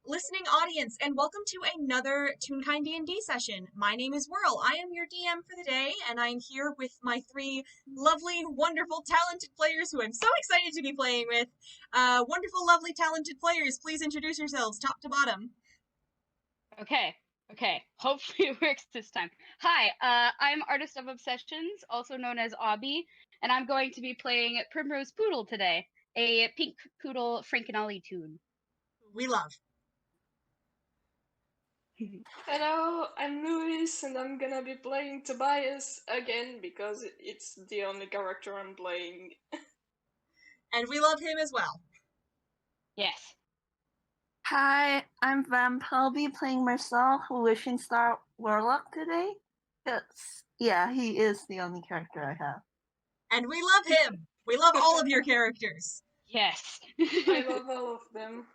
listening audience, and welcome to another Toonkind D&D session. My name is Whirl. I am your DM for the day, and I'm here with my three lovely, wonderful, talented players who I'm so excited to be playing with. Wonderful, lovely, talented players, please introduce yourselves, top to bottom. Okay. Hopefully it works this time. Hi, I'm Artist of Obsessions, also known as Obby, and I'm going to be playing Primrose Poodle today, a pink poodle Frankenolly toon. We love. Hello, I'm Louis, and I'm gonna be playing Tobias again because it's the only character I'm playing. And we love him as well. Yes. Hi, I'm Vamp. I'll be playing Mersel, Wishing Star Warlock today. Yeah, he is the only character I have. And we love him. We love all of your characters. Yes. I love all of them.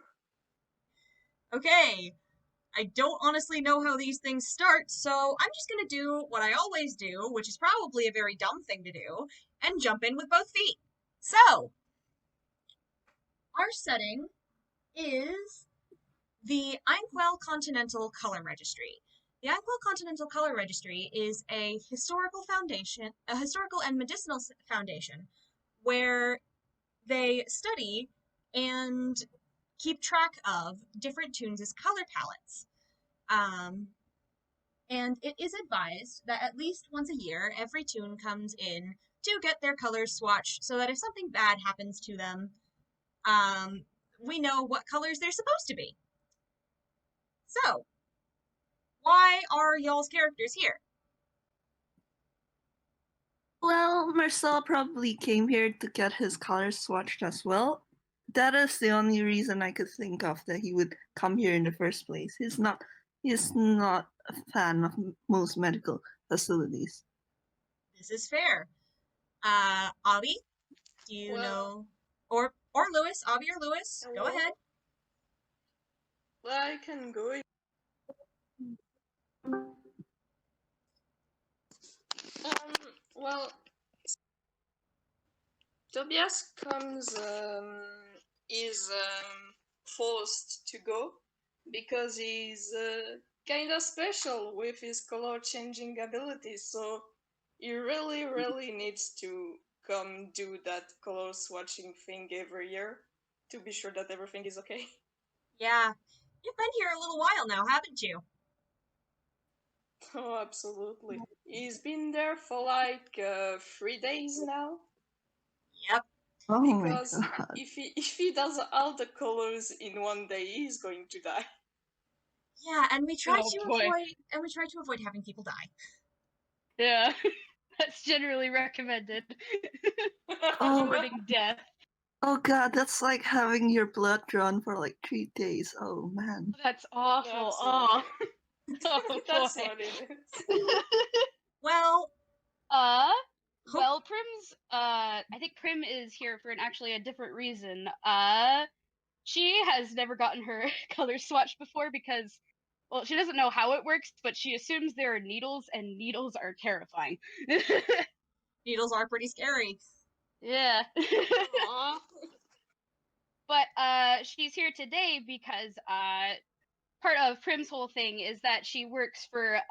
Okay. I don't honestly know how these things start, so I'm just gonna do what I always do, which is probably a very dumb thing to do, and jump in with both feet. So, our setting is the Einquell Continental Color Registry. The Einquell Continental Color Registry is a historical and medicinal foundation, where they study and keep track of different toons' color palettes. And it is advised that at least once a year, every toon comes in to get their colors swatched so that if something bad happens to them, we know what colors they're supposed to be. So, why are y'all's characters here? Well, Mersel probably came here to get his colors swatched as well. That is the only reason I could think of that he would come here in the first place. He's not a fan of most medical facilities. This is fair. Obby, do you know? Or Lewis, Obby or Lewis, go ahead. Well, I can go. Well, Tobias is forced to go because he's kind of special with his color changing abilities, so he really needs to come do that color swatching thing every year to be sure that everything is okay. Yeah, you've been here a little while now, haven't you? Oh, absolutely. He's been there for like 3 days now. Yep. Oh because my god. if he does all the colors in one day, he's going to die. Yeah, and we try to avoid having people die. Yeah. That's generally recommended. Avoiding death. Oh god, that's like having your blood drawn for like 3 days. Oh man. That's awful. Oh. That's what it is. Well, Prim's, I think Prim is here for actually a different reason. She has never gotten her colors swatched before because, well, she doesn't know how it works, but she assumes there are needles, and needles are terrifying. Needles are pretty scary. Yeah. But, she's here today because, part of Prim's whole thing is that she works for,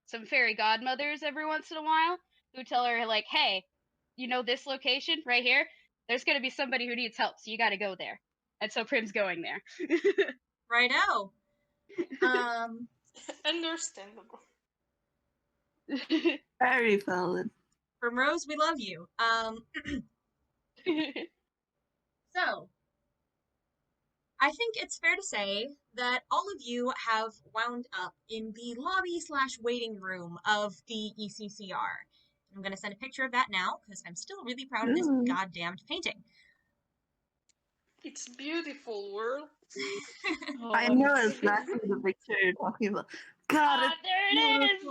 some fairy godmothers every once in a while who tell her, like, hey, you know this location right here? There's going to be somebody who needs help, so you got to go there. And so Prim's going there. Righto. Understandable. Very valid. Primrose, we love you. So, I think it's fair to say that all of you have wound up in the lobby/waiting room of the ECCR. I'm going to send a picture of that now, because I'm still really proud of this goddamned painting. It's beautiful, world. I know exactly the picture you're talking about. God, there it is!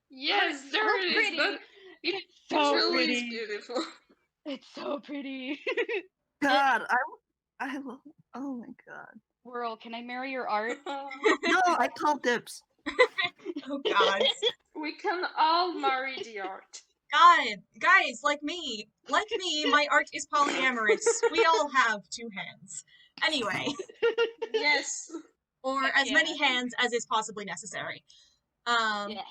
Yes, there it is, but it's so really pretty. is beautiful. It's so pretty. God, I will. Oh my god. Whirl, can I marry your art? No, I call dibs. Oh god. We can all marry the art. Guys, like me, my art is polyamorous. We all have two hands. Anyway, Yes. or Heck as many yeah. hands as is possibly necessary. Yes.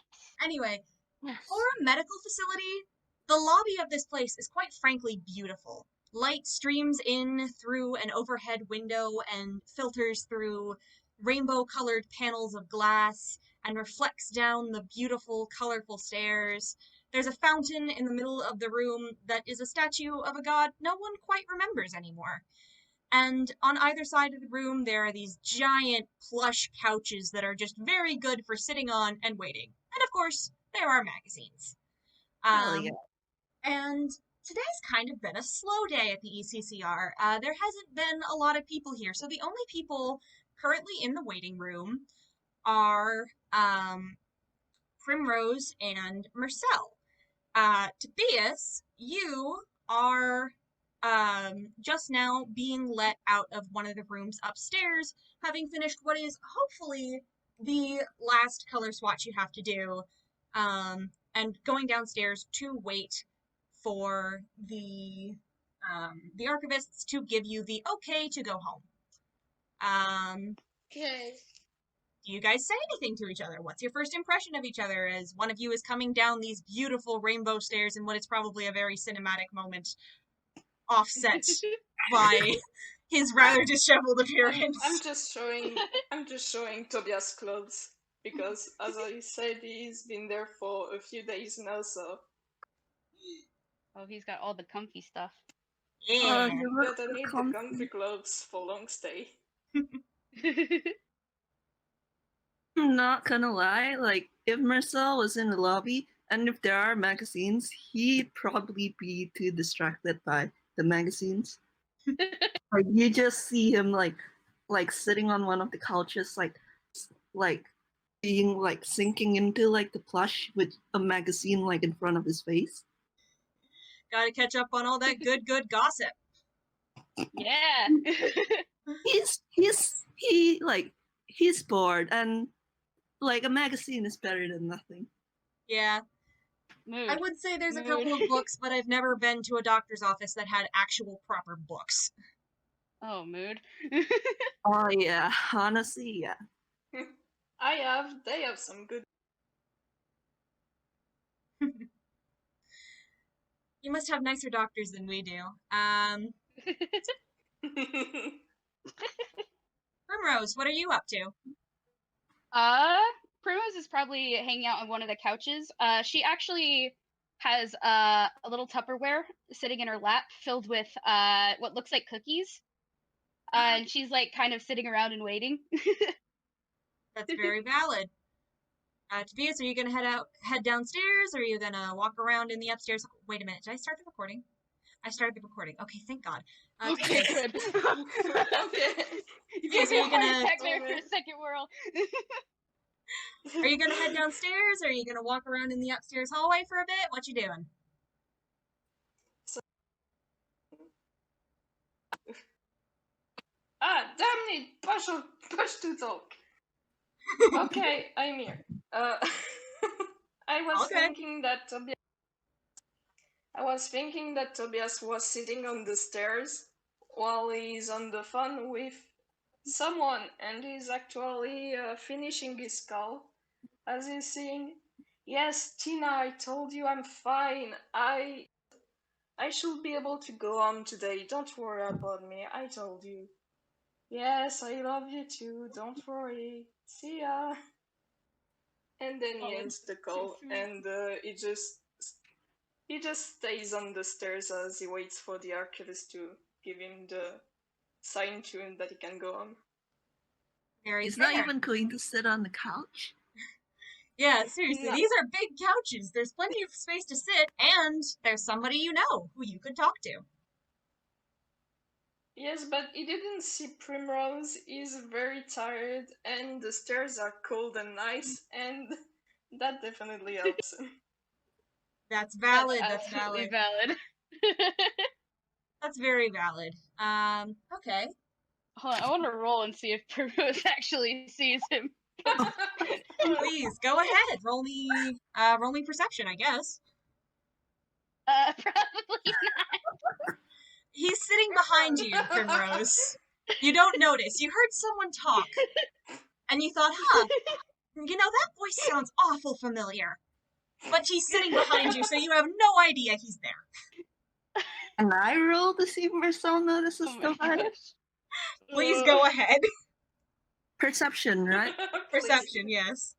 Anyway, Yes. for a medical facility, the lobby of this place is quite frankly beautiful. Light streams in through an overhead window and filters through rainbow-colored panels of glass and reflects down the beautiful, colorful stairs. There's a fountain in the middle of the room that is a statue of a god no one quite remembers anymore. And on either side of the room, there are these giant plush couches that are just very good for sitting on and waiting. And of course, there are magazines. Hell yeah. And today's kind of been a slow day at the ECCR. There hasn't been a lot of people here, so the only people currently in the waiting room are Primrose and Mersel. Tobias, you are just now being let out of one of the rooms upstairs, having finished what is hopefully the last color swatch you have to do, and going downstairs to wait for the archivists to give you the okay to go home. Okay. Do you guys say anything to each other? What's your first impression of each other as one of you is coming down these beautiful rainbow stairs in what is probably a very cinematic moment, offset by his rather disheveled appearance? I'm just showing Tobias' clothes because, as I said, he's been there for a few days now. So Oh, he's got all the comfy stuff. Yeah. You look gotta so need the comfy. comfy clothes for long stay. I'm not gonna lie, like, if Marcel was in the lobby, and if there are magazines, he'd probably be too distracted by the magazines. Like, you just see him, like sitting on one of the couches, like, being, like, sinking into, like, the plush with a magazine, like, in front of his face. Gotta catch up on all that good gossip. Yeah. He's bored, and, like, a magazine is better than nothing. Yeah. Mood. I would say there's a Mood. couple of books, but I've never been to a doctor's office that had actual proper books. Oh, mood. Oh, yeah, honestly, yeah. They have some good. You must have nicer doctors than we do. Primrose, what are you up to? Primrose is probably hanging out on one of the couches. She actually has a little Tupperware sitting in her lap filled with what looks like cookies. And she's like kind of sitting around and waiting. That's very valid. Tobias, are you gonna head downstairs, or are you gonna walk around in the upstairs? Wait a minute, did I start the recording? I started the recording. Okay, thank God. Okay, Tobias, good. Okay. You Yes, gave me are a you heart gonna- attack there for Okay. a second, Whirl. are you gonna head downstairs, or are you gonna walk around in the upstairs hallway for a bit? What you doing? Damn it! Push to talk. Okay, I'm here. I was Okay. thinking that Tobias was sitting on the stairs while he's on the phone with someone, and he's actually finishing his call as he's saying, "Yes, Tina, I told you I'm fine. I should be able to go on today. Don't worry about me. I told you. Yes, I love you too. Don't worry. See ya." And then he Oh, ends the call, sweet. and he just stays on the stairs as he waits for the archivist to give him the sign to him that he can go on. Very He's fair. not even going to sit on the couch. Yeah, seriously, No. these are big couches. There's plenty of space to sit, and there's somebody you know who you could talk to. Yes, but he didn't see Primrose. He's very tired, and the stairs are cold and nice, and that definitely helps him. That's valid. That's That's absolutely valid. valid. That's very valid. Okay. Hold on, I want to roll and see if Primrose actually sees him. Please go ahead. Roll me perception, I guess. Probably not. He's sitting behind you, Primrose. You don't notice. You heard someone talk, and you thought, huh, that voice sounds awful familiar. But he's sitting behind you, so you have no idea he's there. And I roll to see if Mersel notices Oh my Tobias. gosh. Please go ahead. Perception, right? Please. Perception, yes.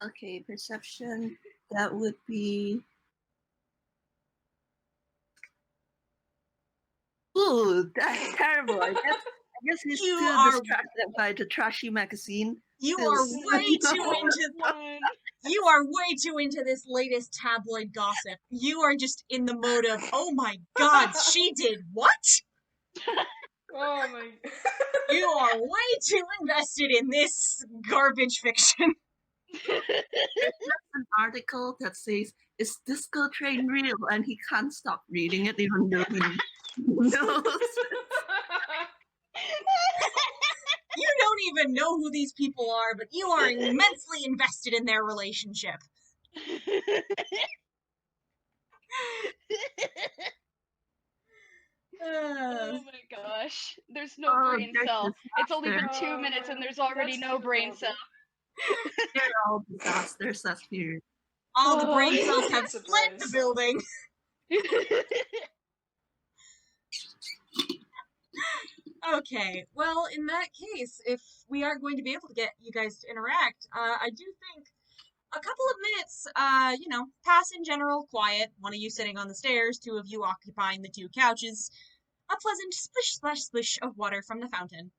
Okay, perception. That would be. Ooh, that's terrible. I guess he's You too are- distracted by the trashy magazine. You Feels are way so too into One. you are way too into this latest tabloid gossip. You are just in the mode of, oh my god, she did what? Oh my. You are way too invested in this garbage fiction. an article that says, "Is Disco Train real?" And he can't stop reading it even though he knows. You don't even know who these people are, but you are immensely invested in their relationship. Oh my gosh. There's no Oh, brain there's cell. It's only been disaster. 2 minutes and there's already That's no too brain bad. cell. They're all disasters, that's weird. All the Oh. brain cells have It's a fled brain the cell. building. Okay, well, in that case, if we aren't going to be able to get you guys to interact, I do think a couple of minutes, pass in general, quiet, one of you sitting on the stairs, two of you occupying the two couches, a pleasant splish, splash, splish of water from the fountain.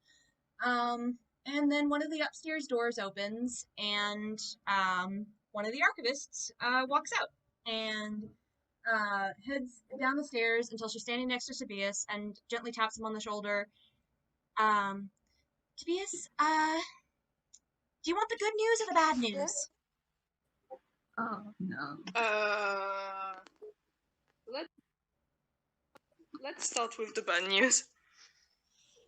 And then one of the upstairs doors opens, and, one of the archivists, walks out, and, heads down the stairs until she's standing next to Tobias, and gently taps him on the shoulder. Tobias, do you want the good news or the bad news? Oh no. Let's start with the bad news.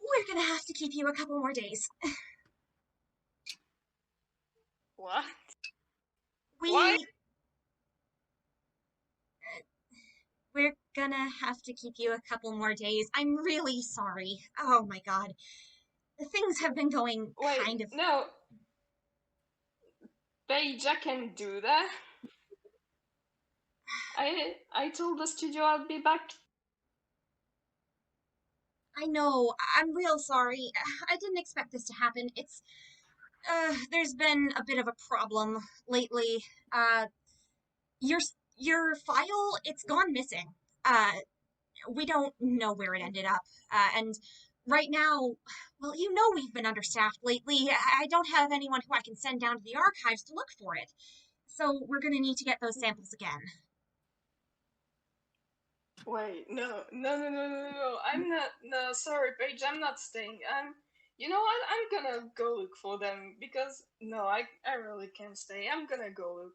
We're gonna have to keep you a couple more days. What? Why? We're gonna have to keep you a couple more days. I'm really sorry. Oh my god. Things have been going Wait, kind of... no. Paige, I can do that. I told the studio I'll be back. I know, I'm real sorry. I didn't expect this to happen. There's been a bit of a problem lately. Your file, it's gone missing. We don't know where it ended up. And right now, well, we've been understaffed lately. I don't have anyone who I can send down to the archives to look for it. So we're gonna need to get those samples again. Wait, no. I'm not. No, sorry, Paige. I'm not staying. You know what? I'm gonna go look for them because no, I really can't stay. I'm gonna go look.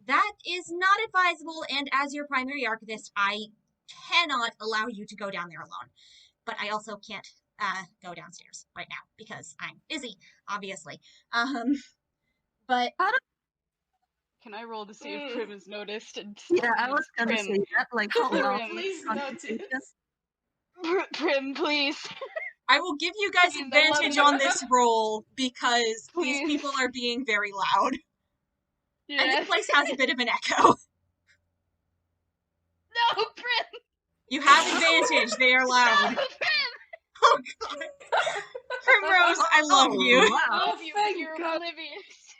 That is not advisable, and as your primary archivist, I cannot allow you to go down there alone. But I also can't, go downstairs right now because I'm busy, obviously. But Can I roll to see if Prim is noticed? And Yeah, I was gonna Prim. say that, like, how long Prim. Please conversation? notice. Prim, please. I will give you guys Please, I love advantage you. on this roll because these Please. people are being very loud. And Yes. this place has a bit of an echo. No, Prim! You have advantage, they are loud. No, Prim! Oh god. Primrose, I love you. Wow. I love you, but thank you're God. oblivious.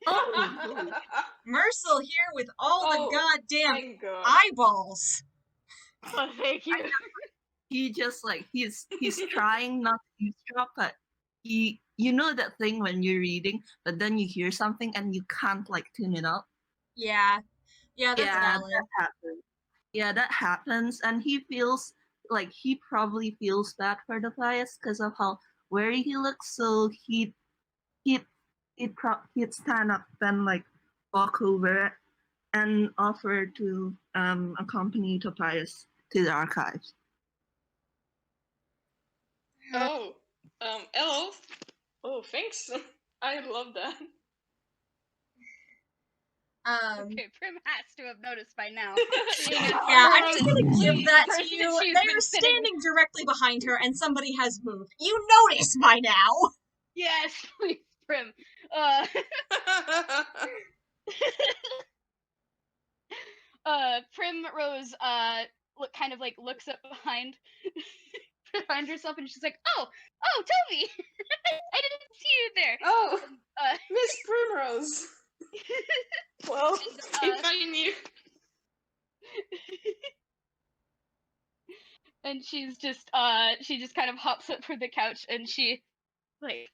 Oh, Mersel here with all the Oh, goddamn thank God. eyeballs. Oh, thank you. he just like he's trying not to eavesdrop, but you know that thing when you're reading, but then you hear something and you can't like tune it up. Yeah, that's Yeah, valid. that happens. Yeah, that happens, and he feels like he probably feels bad for the bias because of how wary he looks. So he'd stand up and like walk over and offer to accompany Tobias to the archives. Oh, elf. Oh, thanks. I love that. Okay, Prim has to have noticed by now. Yeah, I'm just gonna give that to person you. that she's They been are sitting- standing directly behind her, and somebody has moved. You notice by now. Yes, please, Prim. Primrose kind of like looks up behind herself, and she's like, "Oh, Toby, I didn't see you there." Oh, Uh, Miss Primrose. Well, And, if I knew. and she just kind of hops up from the couch, and she like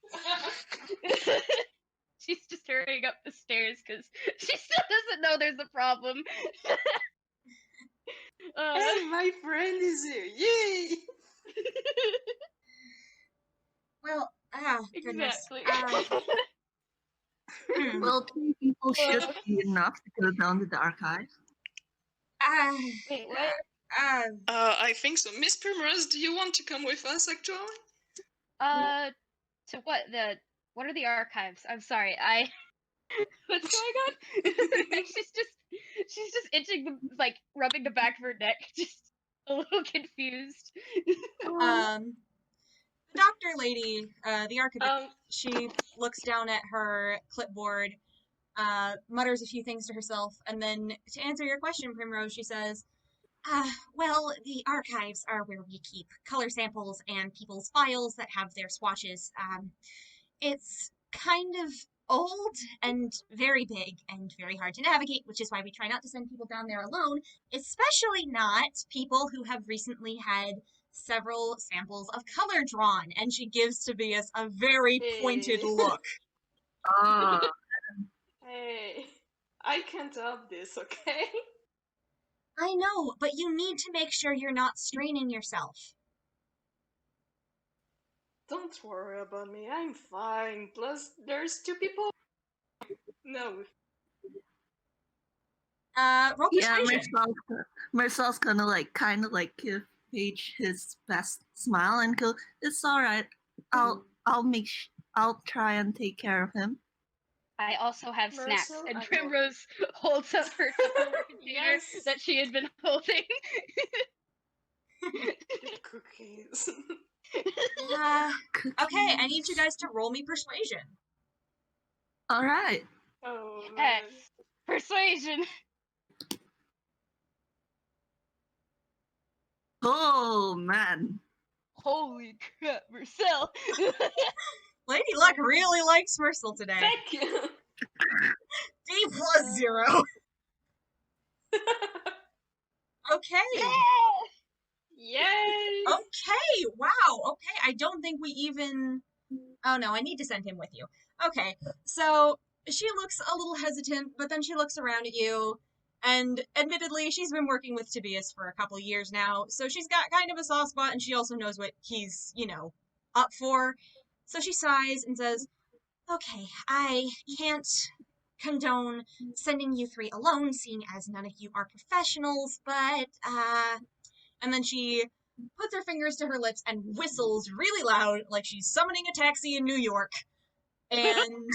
she's just hurrying up the stairs because she still doesn't know there's a problem. And my friend is here. Yay! Well, goodness. Exactly. Well, 2 people should be enough to go down to the archives. Wait, what? I think so. Miss Primrose, do you want to come with us, actually? To what are the archives? I'm sorry, what's going on? she's just itching, rubbing the back of her neck, just a little confused. The doctor lady, the archivist, she looks down at her clipboard, mutters a few things to herself, and then to answer your question, Primrose, she says, well, the archives are where we keep color samples and people's files that have their swatches. It's kind of old and very big and very hard to navigate, which is why we try not to send people down there alone, especially not people who have recently had several samples of color drawn. And she gives Tobias a very pointed look. Hey, I can't help this, okay? I know, but you need to make sure you're not straining yourself. Don't worry about me, I'm fine. Plus, there's 2 people. No. Roll Yeah, persuasion. Mercel's gonna kind of give Paige his best smile and go, "It's all right. I'll try and take care of him." I also have snacks, Mersel, and I Primrose holds up her Tupperware container Yes. that she had been holding. Cookies. Okay, I need you guys to roll me persuasion. All right. Oh, Yes. man. Persuasion. Oh man. Holy crap, Mersel. Lady Luck really likes Mersel today. Thank you! D+0. Okay. Yay! Okay, wow, okay, I don't think we even... Oh no, I need to send him with you. Okay, so she looks a little hesitant, but then she looks around at you, and admittedly, she's been working with Tobias for a couple years now, so she's got kind of a soft spot, and she also knows what he's, up for. So she sighs and says, okay, I can't condone sending you 3 alone, seeing as none of you are professionals, but, and then she puts her fingers to her lips and whistles really loud, like she's summoning a taxi in New York. And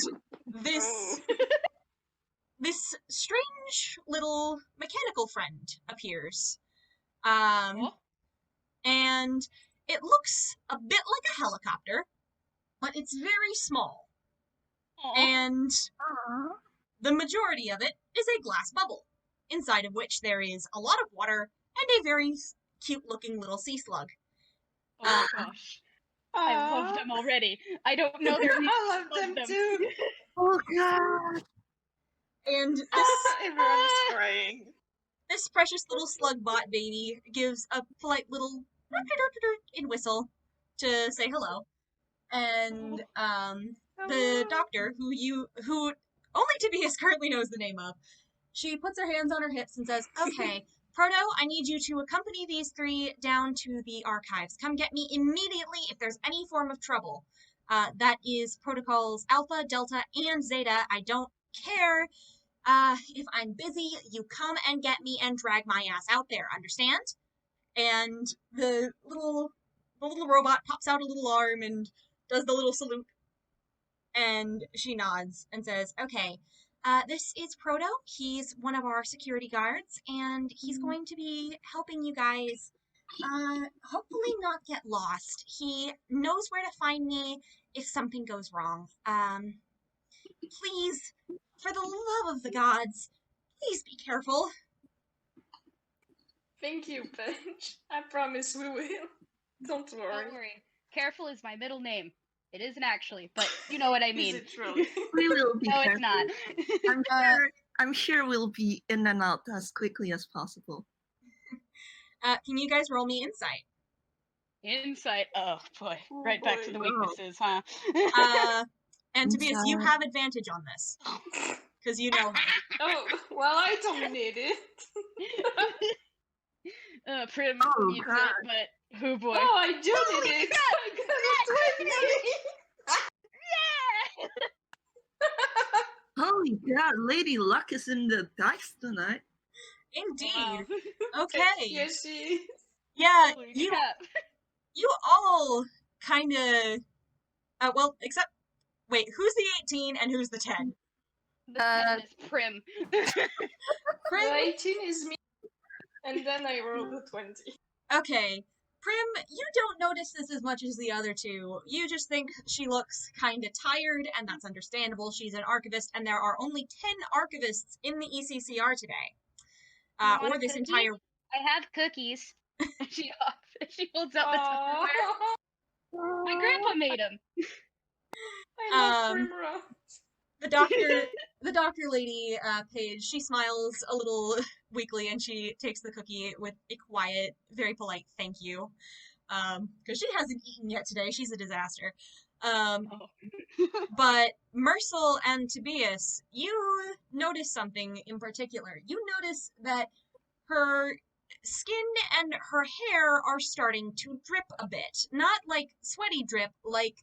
this strange little mechanical friend appears. And it looks a bit like a helicopter, but it's very small. And the majority of it is a glass bubble, inside of which there is a lot of water and a very cute-looking little sea slug. Oh gosh. I love them already. I don't know their names. I love them too. Oh god. And Everyone's crying. this precious little slug bot baby gives a polite little in whistle to say hello. And the doctor, who only Tobias currently knows the name of, she puts her hands on her hips and says, okay, Proto, I need you to accompany these 3 down to the archives. Come get me immediately if there's any form of trouble. That is protocols Alpha, Delta, and Zeta. I don't care. If I'm busy, you come and get me and drag my ass out there, understand? And the little robot pops out a little arm and does the little salute. And she nods and says, okay, This is Proto. He's one of our security guards, and he's going to be helping you guys, hopefully not get lost. He knows where to find me if something goes wrong. Please, for the love of the gods, please be careful. Thank you, Paige. I promise we will. Don't worry. Don't worry. Careful is my middle name. It isn't actually, but you know what I mean. Is it really? We will be No, careful. it's not. I'm sure we'll be in and out as quickly as possible. Can you guys roll me insight? Insight. Oh boy. Oh, Right back to boy. the weaknesses, huh? And Tobias, you Insight. have advantage on this. Because you know her. Oh, well, I don't need it. Prim Oh, needs God. it, but oh boy. Oh, I do Holy need it. crap! I got a 20. Yeah! Holy God, Lady Luck is in the dice tonight. Indeed. Wow. Okay. Here she is. Yeah, Holy you crap. all kind of, well, except, wait, who's the 18 and who's the 10? The 10 is Prim. The Prim? 18 is me. And then I rolled a 20. Okay. Prim, you don't notice this as much as the other two. You just think she looks kind of tired, and that's understandable. She's an archivist, and there are only 10 archivists in the ECCR today. You want Or a this cookie? entire... I have cookies. she holds up the Aw. Tupperware. My grandpa made them. I love Um, Primrose. The doctor lady, Paige, she smiles a little weakly and she takes the cookie with a quiet, very polite thank you. Because she hasn't eaten yet today. She's a disaster. But Mersel and Tobias, you notice something in particular. You notice that her skin and her hair are starting to drip a bit. Not like sweaty drip, like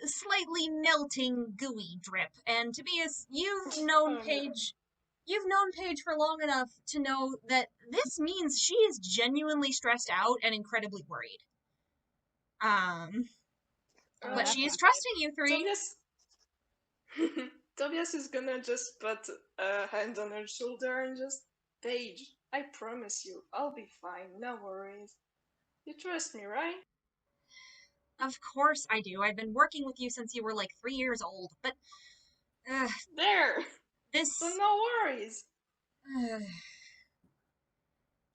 slightly melting, gooey drip. And Tobias, you've known no. Paige for long enough to know that this means she is genuinely stressed out and incredibly worried. But she is trusting you three. Tobias is gonna just put a hand on her shoulder and just, Paige, I promise you, I'll be fine, no worries. You trust me, right? Of course I do. I've been working with you since you were like 3 years old, but There! this... So no worries.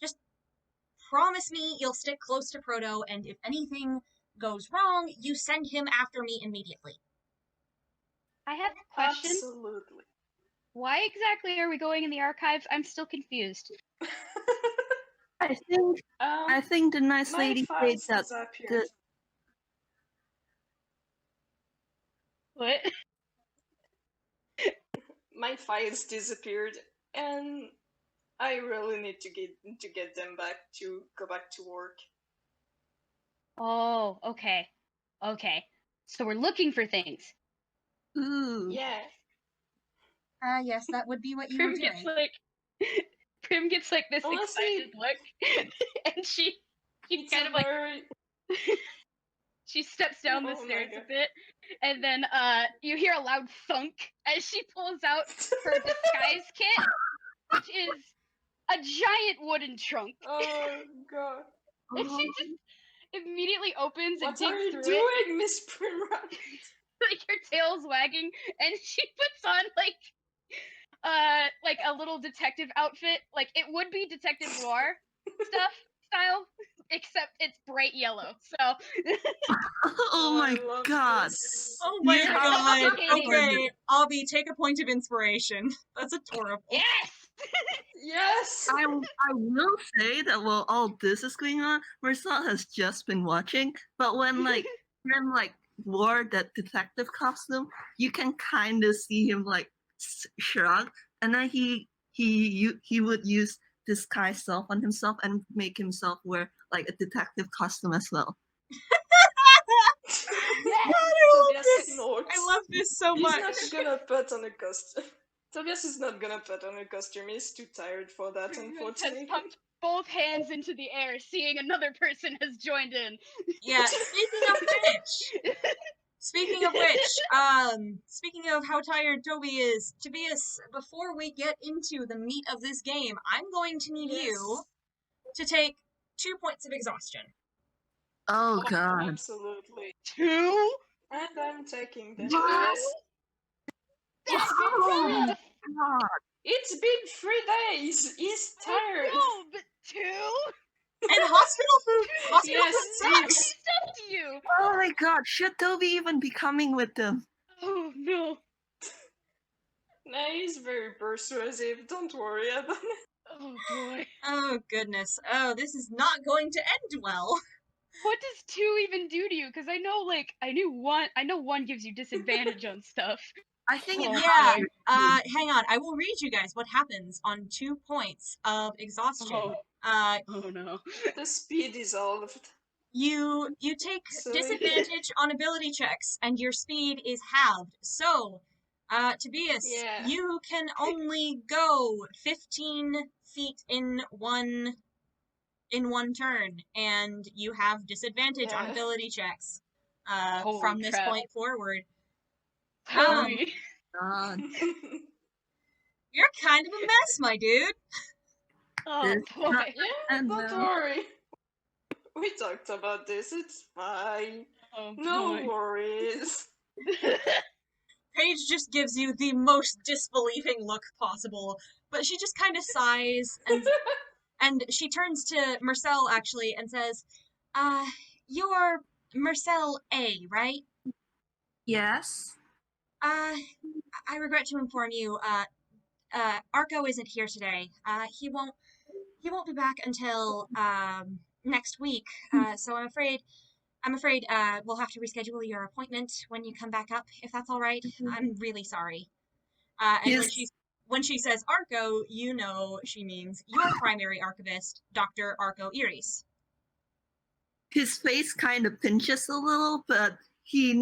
Just promise me you'll stick close to Proto, and if anything goes wrong, you send him after me immediately. I have a question. Absolutely. Why exactly are we going in the archives? I'm still confused. I think the nice my lady said files that disappeared. What? My files disappeared, and I really need to get them back to go back to work. Oh, okay. Okay. So we're looking for things. Ooh. Yeah. Yes, that would be what you were Prim doing. Prim gets like this Honestly, excited look, and she It's kind a of like very... she steps down the Oh my stairs a God. bit, and then you hear a loud thunk as she pulls out her disguise kit, which is a giant wooden trunk. Oh god. And she just immediately opens and What are digs you through it, doing, Miss Primrose? like her tail's wagging, and she puts on like a little detective outfit. Like it would be detective noir style, except it's bright yellow. So Oh my I love God. this. Oh my Yeah. god. Suffocating. Okay, Obby, take a point of inspiration. That's adorable. yes. Yes! I will say that while all this is going on, Mersel has just been watching. But when Prim wore that detective costume, you can kind of see him shrug, and then he would use disguise self on himself and make himself wear like a detective costume as well. God, I love Tobias this. snorts. I love this so He's much. not gonna put on a costume. Tobias is not gonna put on a costume. He's too tired for that, Prim unfortunately. has pumped both hands into the air, seeing another person has joined in. Yeah, speaking of which, Speaking of which, speaking of how tired Toby is, Tobias, before we get into the meat of this game, I'm going to need you to take 2 points of exhaustion. Oh god. Absolutely. 2? And I'm taking them. What? That's Oh, enough! god. It's been 3 days. He's tired. No, but 2? And hospital food Yes, sucks! it's- Stuff to you! Oh my god, should Toby even be coming with them? Oh no. No, he's very persuasive. Don't worry about it. Oh boy. Oh goodness. Oh, this is not going to end well. What does 2 even do to you? Because I know, like, I know 1 gives you disadvantage on stuff. I think it Oh, Yeah, boy. hang on. I will read you guys what happens on 2 points of exhaustion. Oh. Uh, Oh no. The speed dissolved. you take So- disadvantage on ability checks, and your speed is halved. So, Tobias, Yeah. you can only go 15 feet in one turn, and you have disadvantage on Yeah. ability checks Holy from this crap. point forward. Toby. God. You're kind of a mess, my dude. Oh This- boy. Yeah, And don't now- worry. We talked about this. It's fine. Oh No boy. worries. Paige just gives you the most disbelieving look possible, but she just kind of sighs and she turns to Mersel actually and says, "You're Mersel A, right? Yes. I regret to inform you, Arco isn't here today. He won't be back until next week. So I'm afraid we'll have to reschedule your appointment when you come back up, if that's all right. I'm really sorry." And Yes. when she says Arco, you know she means your primary archivist, Dr. Arco Iris. His face kind of pinches a little, but he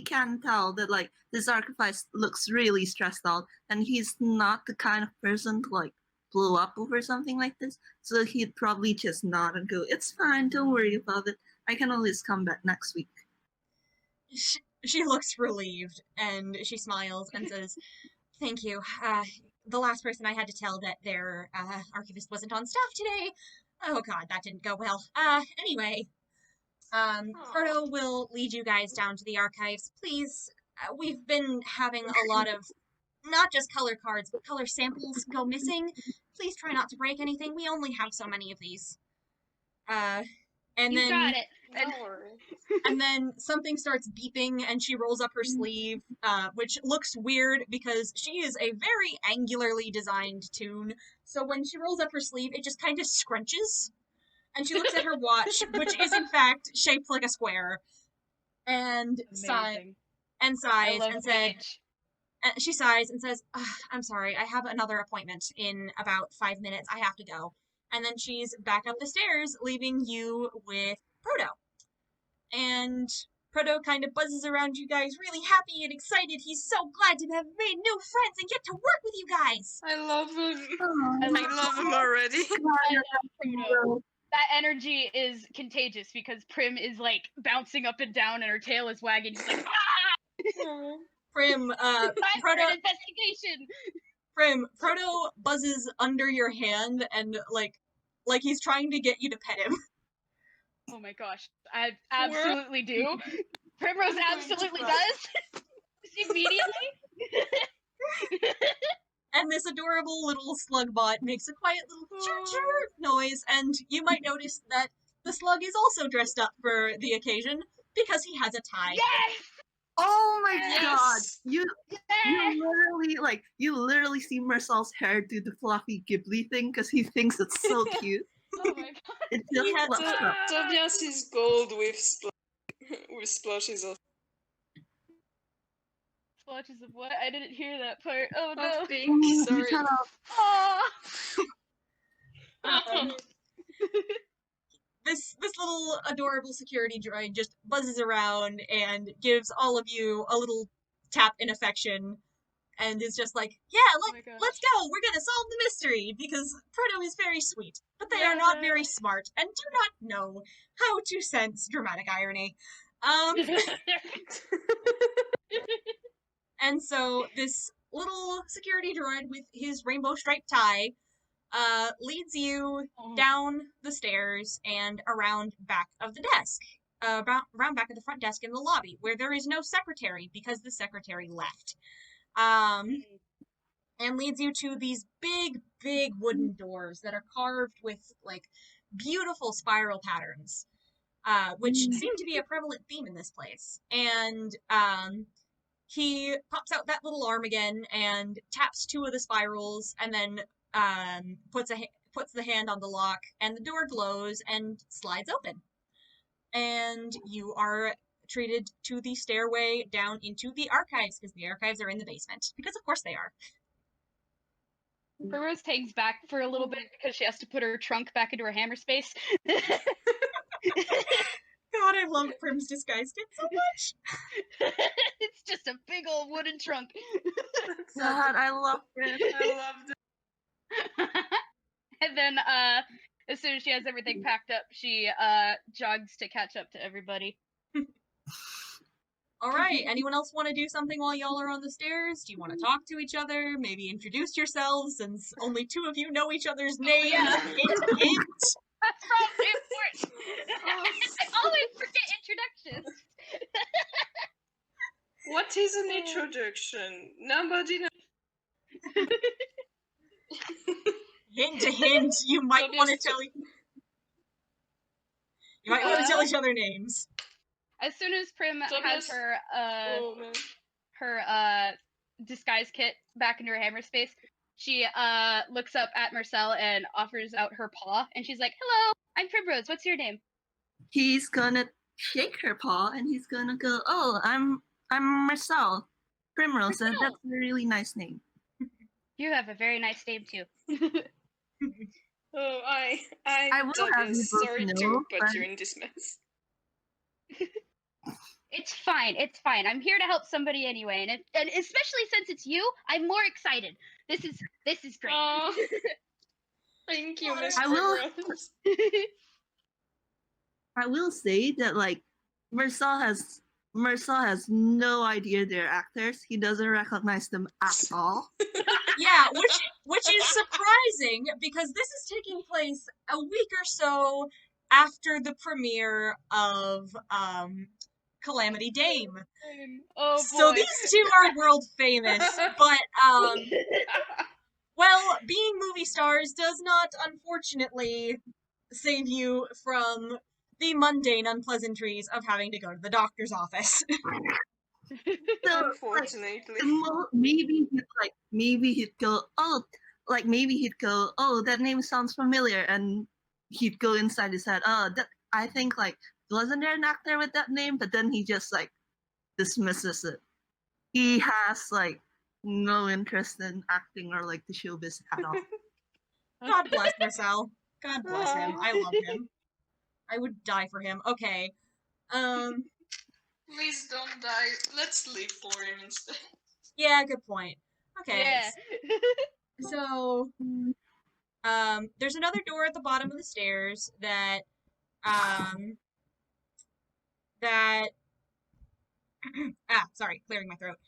can tell that like this archivist looks really stressed out, and he's not the kind of person to like blow up over something like this. So he'd probably just nod and go, "It's fine, don't worry about it. I can always come back next week." She looks relieved and she smiles and says, "Thank you. The last person I had to tell that their archivist wasn't on staff today. Oh god, that didn't go well. Anyway, Proto will lead you guys down to the archives. Please, we've been having a lot of not just color cards, but color samples go missing. Please try not to break anything. We only have so many of these." And You then got it. No worries. and then something starts beeping and she rolls up her sleeve, which looks weird because she is a very angularly designed toon. So when she rolls up her sleeve, it just kind of scrunches. And she looks at her watch, which is in fact shaped like a square. And Amazing. I sighs love and said, Paige. she sighs and says, "I'm sorry, I have another appointment in about 5 minutes. I have to go." And then she's back up the stairs, leaving you with Proto. And Proto kind of buzzes around you guys, really happy and excited. He's so glad to have made new friends and get to work with you guys. I love him. Oh, I I love him already. I love Proto. That energy is contagious because Prim is like bouncing up and down and her tail is wagging. She's like, ah! Prim, Time for Proto, an investigation! Proto buzzes under your hand and like he's trying to get you to pet him. Oh my gosh, I absolutely do. Primrose absolutely does. Immediately. And this adorable little slug bot makes a quiet little chirp noise, and you might notice that the slug is also dressed up for the occasion because he has a tie. Yes! Oh my Yes! god! You Yes! literally see Mersel's hair do the fluffy Ghibli thing because he thinks it's so cute. Oh my god. It just He has fluffs To- up. Tobias is gold with with splashes of Splotches of what? I didn't hear that part. Oh no. pink. Sorry. Shut up. Aw. This little adorable security droid just buzzes around and gives all of you a little tap in affection, and is just like, "Yeah, Oh my gosh. let's go. We're gonna solve the mystery," because Proto is very sweet, but they are not very smart and do not know how to sense dramatic irony. And so this little security droid with his rainbow striped tie leads you down the stairs and around back of the desk, around back of the front desk in the lobby, where there is no secretary because the secretary left. And leads you to these big, big wooden doors that are carved with, like, beautiful spiral patterns, which seem to be a prevalent theme in this place. And, he pops out that little arm again and taps 2 of the spirals and then puts the hand on the lock, and the door glows and slides open. And you are treated to the stairway down into the archives, because the archives are in the basement. Because of course they are. Primrose hangs back for a little bit because she has to put her trunk back into her hammer space. God, I love Prim's disguise kit so much. It's just a big old wooden trunk. God, I love it. I loved it. And then, as soon as she has everything packed up, she jogs to catch up to everybody. All right, anyone else want to do something while y'all are on the stairs? Do you want to talk to each other? Maybe introduce yourselves, since only 2 of you know each other's names? Yeah. Hint. That's probably important. I always forget introductions. What is an introduction? Nobody knows. Hint. You might Tobias want to too. tell. You might want to tell each other names. As soon as Prim has Tobias- her Oh man. her disguise kit back into her hammer space, she looks up at Mersel and offers out her paw, and she's like, "Hello, I'm Primrose. What's your name?" He's gonna shake her paw and he's gonna go, "Oh, I'm Mersel. Primrose. That's a really nice name." You have a very nice name too. Oh, I will have you Tobias, both sorry to know, put but- you in this mess. It's fine. It's fine. I'm here to help somebody anyway, and especially since it's you, I'm more excited. This is great. Oh, thank you, Miss I will- Primrose. I will say that like Mersel has no idea they're actors. He doesn't recognize them at all. Yeah, which is surprising, because this is taking place a week or so after the premiere of Calamity Dame. Oh boy. So these 2 are world famous, but well, being movie stars does not, unfortunately, save you from the mundane unpleasantries of having to go to the doctor's office. So, Unfortunately. maybe he'd go, "Oh," maybe he'd go, "Oh, that name sounds familiar," and he'd go inside his head, "Oh, that I think wasn't there an actor with that name?" But then he just dismisses it. He has no interest in acting or the showbiz at all. God bless Mersel. God bless him. I love him. I would die for him. Okay. Please don't die. Let's live for him instead. Yeah, good point. Okay. Yeah. So, there's another door at the bottom of the stairs that sorry, clearing my throat.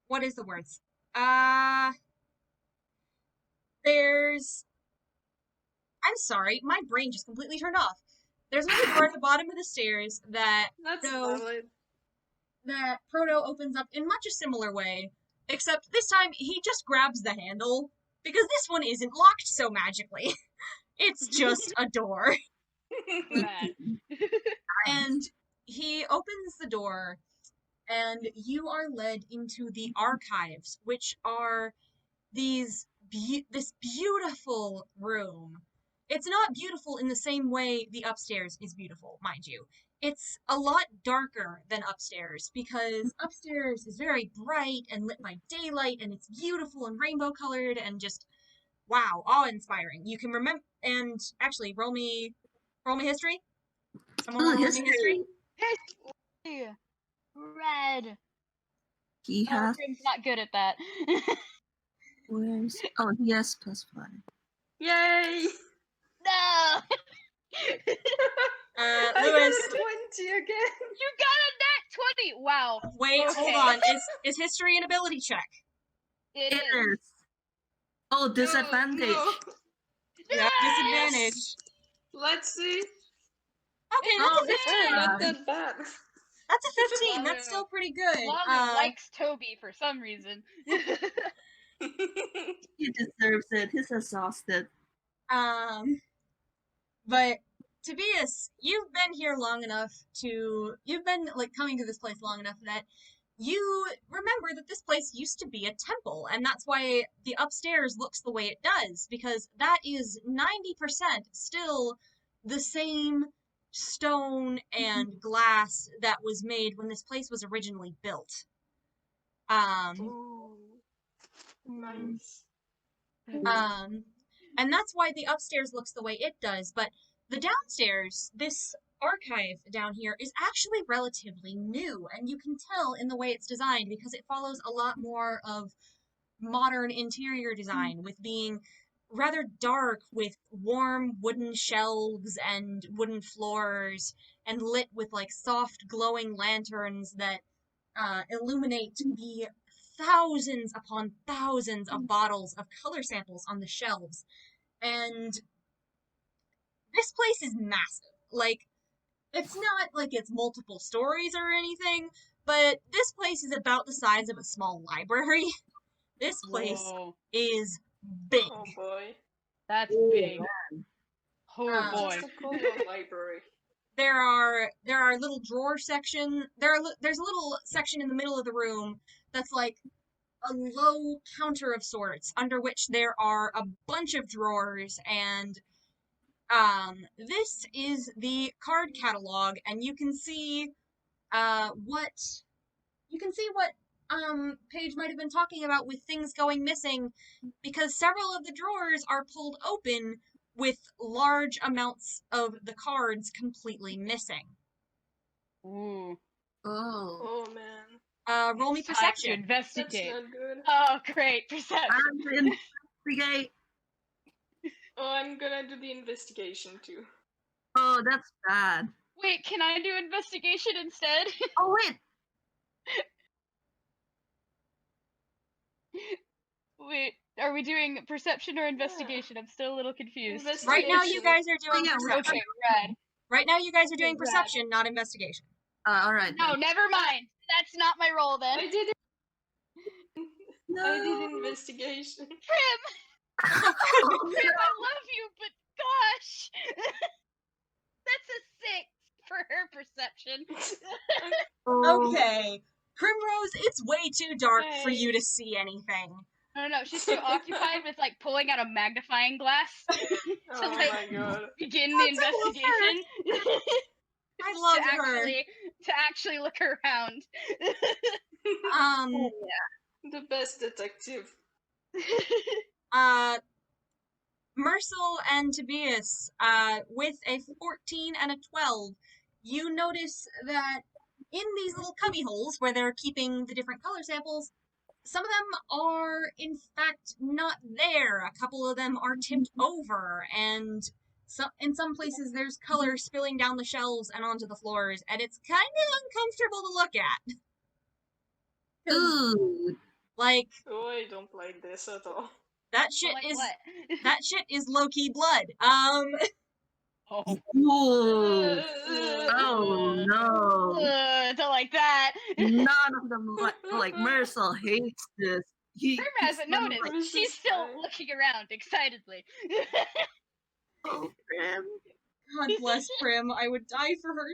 What is the words? I'm sorry, my brain just completely turned off. There's another door at the bottom of the stairs that That's valid. Proto opens up in much a similar way, except this time he just grabs the handle, because this one isn't locked so magically. It's just a door. Rad. And he opens the door, and you are led into the archives, which are this beautiful room. It's not beautiful in the same way the upstairs is beautiful, mind you. It's a lot darker than upstairs, because upstairs is very bright and lit by daylight, and it's beautiful and rainbow colored and just, wow, awe-inspiring. You can remember, and actually, roll me history. Someone want to roll me history? History. Red. He Oh, has Prim's not good at that. he has +5. Yay! No. I Lewis, got a 20 again. You got a nat 20! Wow. wait, hold Okay. on. Is history an ability check? It It is. is. Oh, disadvantage. No. Yeah, disadvantage. Yes. Let's see. Okay, Oh, that's a this 15. Not that bad. That's a 15. Lalu. That's still pretty good. Lalu likes Toby for some reason. He deserves it. He's exhausted. But Tobias, you've been here long enough you've been like coming to this place long enough that you remember that this place used to be a temple, and that's why the upstairs looks the way it does, because that is 90% still the same stone and glass that was made when this place was originally built. Ooh. Nice. And that's why the upstairs looks the way it does, but the downstairs, this archive down here, is actually relatively new, and you can tell in the way it's designed because it follows a lot more of modern interior design, with being rather dark, with warm wooden shelves and wooden floors, and lit with like soft glowing lanterns that illuminate the thousands upon thousands of bottles of color samples on the shelves. And this place is massive. Like, it's not like it's multiple stories or anything, but this place is about the size of a small library. This place Whoa. is big. Oh boy. That's Oh, big. Oh boy. Just a cool library. There are little drawer section. There's a little section in the middle of the room that's like a low counter of sorts, under which there are a bunch of drawers, and this is the card catalog, and you can see what Paige might have been talking about with things going missing, because several of the drawers are pulled open with large amounts of the cards completely missing. Ooh. Oh. Oh man. Roll me It's time perception. to That's investigate. not good. Oh, great. Perception. I'm investigate. Oh, I'm gonna do the investigation too. Oh, that's bad. Wait, can I do investigation instead? Oh, wait. Wait, are we doing perception or investigation? I'm still a little confused. Right now, you guys are doing yeah, perception. Okay, rad. Right now, you guys are doing Rad. perception, not investigation. All right. No, never mind. That's not my role then. I did it. No. I did investigation. Prim! Prim, I love you, but gosh! That's a 6 for her perception. Oh. Okay. Primrose, it's way too dark for you Hey. to see anything. No, she's too occupied with like pulling out a magnifying glass to Oh like my god. begin the That's all her. investigation. I love to her. actually look around. The best detective. Mersel and Tobias, with a 14 and a 12, you notice that in these little cubby holes where they're keeping the different color samples, some of them are in fact not there. A couple of them are tipped over, and in some places there's color spilling down the shelves and onto the floors, and it's kind of uncomfortable to look at. Ooh. Like, Oh, I don't like this at all. that shit Like is what? that shit is low-key blood. Oh. Ooh. Oh no. Don't like that. None of them like Mersel hates this. Prim hasn't he's noticed. like, This She's is still fine. looking around excitedly. oh, Prim. God bless Prim. I would die for her.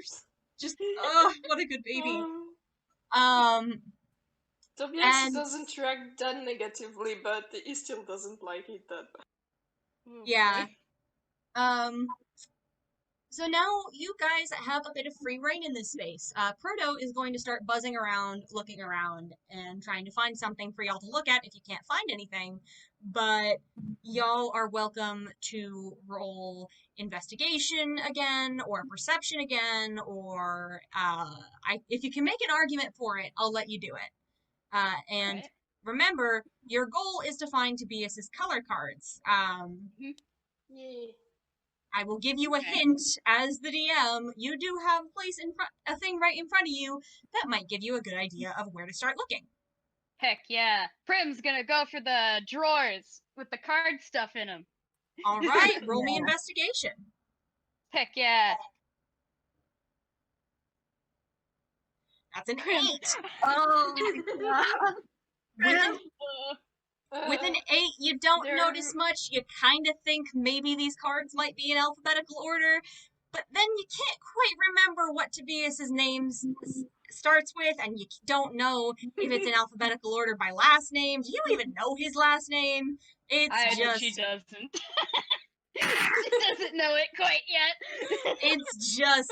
Just, oh, what a good baby. Tobias And- doesn't react that negatively, but he still doesn't like it that bad. Oh, Yeah. boy. So now you guys have a bit of free reign in this space. Proto is going to start buzzing around, looking around, and trying to find something for y'all to look at if you can't find anything. But y'all are welcome to roll investigation again, or perception again, or if you can make an argument for it, I'll let you do it. And Right. remember, your goal is to find Tobias's color cards. Yay. I will give you a Okay. hint as the DM. You do have a thing right in front of you that might give you a good idea of where to start looking. Heck yeah. Prim's gonna go for the drawers with the card stuff in them. All right, roll me investigation. Heck yeah. That's an Prim. 8. Oh my god. With Uh, With an 8, you don't They're- notice much. You kind of think maybe these cards might be in alphabetical order, but then you can't quite remember what Tobias's name starts with, and you don't know if it's in alphabetical order by last name. Do you even know his last name? It's just she doesn't. She doesn't know it quite yet. it's just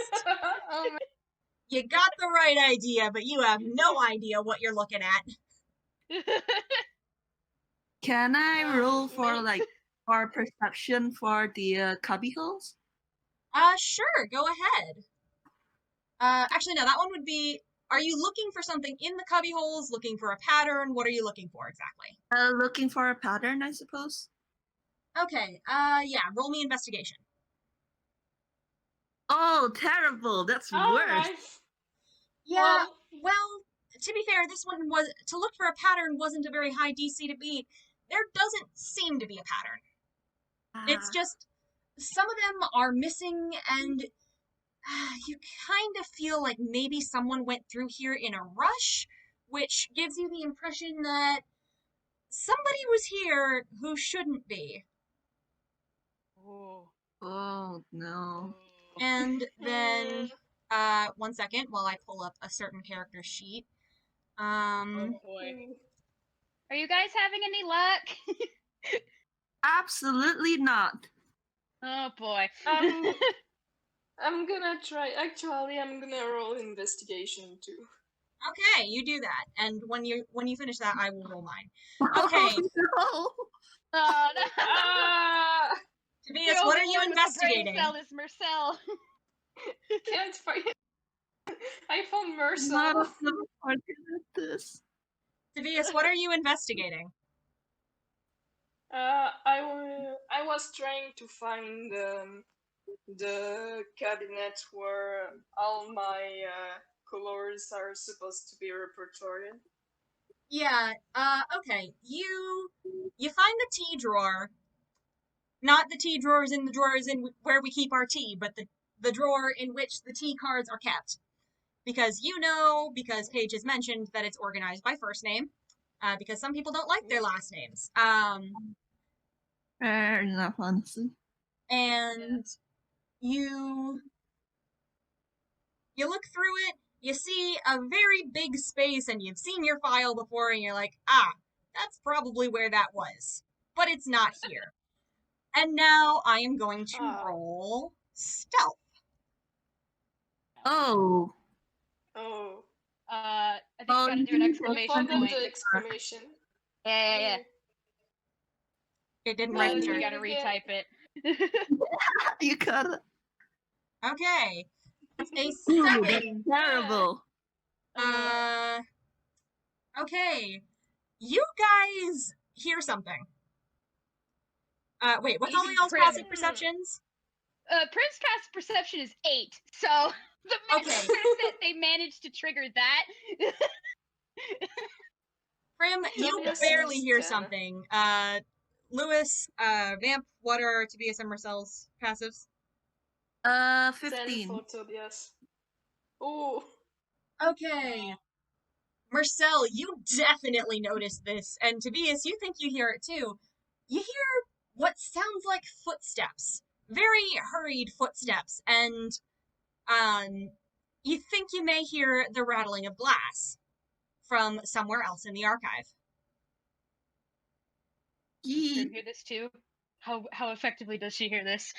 Oh my- you got the right idea, but you have no idea what you're looking at. Can I roll for me- like our perception for the cubbyholes? Sure, go ahead. Actually, no, that one would be, are you looking for something in the cubby holes, looking for a pattern? What are you looking for exactly? Looking for a pattern, I suppose. Okay, yeah, roll me investigation. Oh, terrible! That's All worse. right. Yeah, well, to be fair, this one was, to look for a pattern wasn't a very high DC to beat. There doesn't seem to be a pattern. It's just, some of them are missing, and you kind of feel like maybe someone went through here in a rush, which gives you the impression that somebody was here who shouldn't be. Ooh. Oh no. And then, one second while I pull up a certain character sheet. Oh boy. Are you guys having any luck? Absolutely not. Oh boy. I'm gonna try. Actually, I'm gonna roll investigation too. Okay, you do that, and when you finish that, I will roll mine. Okay. Oh, Oh no. Ah, Tobias, The what are only you one with the brain investigating? cell is Mersel. can't find. I found no! Not Mersel. at this. Tobias, what are you investigating? I was trying to find the cabinet where all my colors are supposed to be repertoried. Yeah, okay. You find the tea drawer. Not the tea drawers in the drawers in where we keep our tea, but the drawer in which the tea cards are kept. Because because Paige has mentioned that it's organized by first name. Because some people don't like their last names. Fair enough, honestly. And you look through it, you see a very big space, and you've seen your file before, and you're like, that's probably where that was. But it's not here. And now I am going to roll stealth. Oh. Oh. I think Oh, you gotta do an you exclamation Found point. the exclamation. Yeah. It didn't Yeah, register. You gotta retype it. You gotta. Okay. A Ooh, that's second. terrible. Okay. You guys hear something. Wait, what's all Easy y'all's Prim. passive perceptions? Prim's cast perception is 8, so the Okay. fact that they managed to trigger that. Prim, you Tobias barely is hear 10. something. Lewis, Vamp, what are Tobias and Marcel's passives? 10 15. for Tobias. Oh. Okay. Mersel, you definitely noticed this, and Tobias, you think you hear it too. You hear what sounds like footsteps. Very hurried footsteps, and, you think you may hear the rattling of glass from somewhere else in the archive. Do you hear this too? How effectively does she hear this?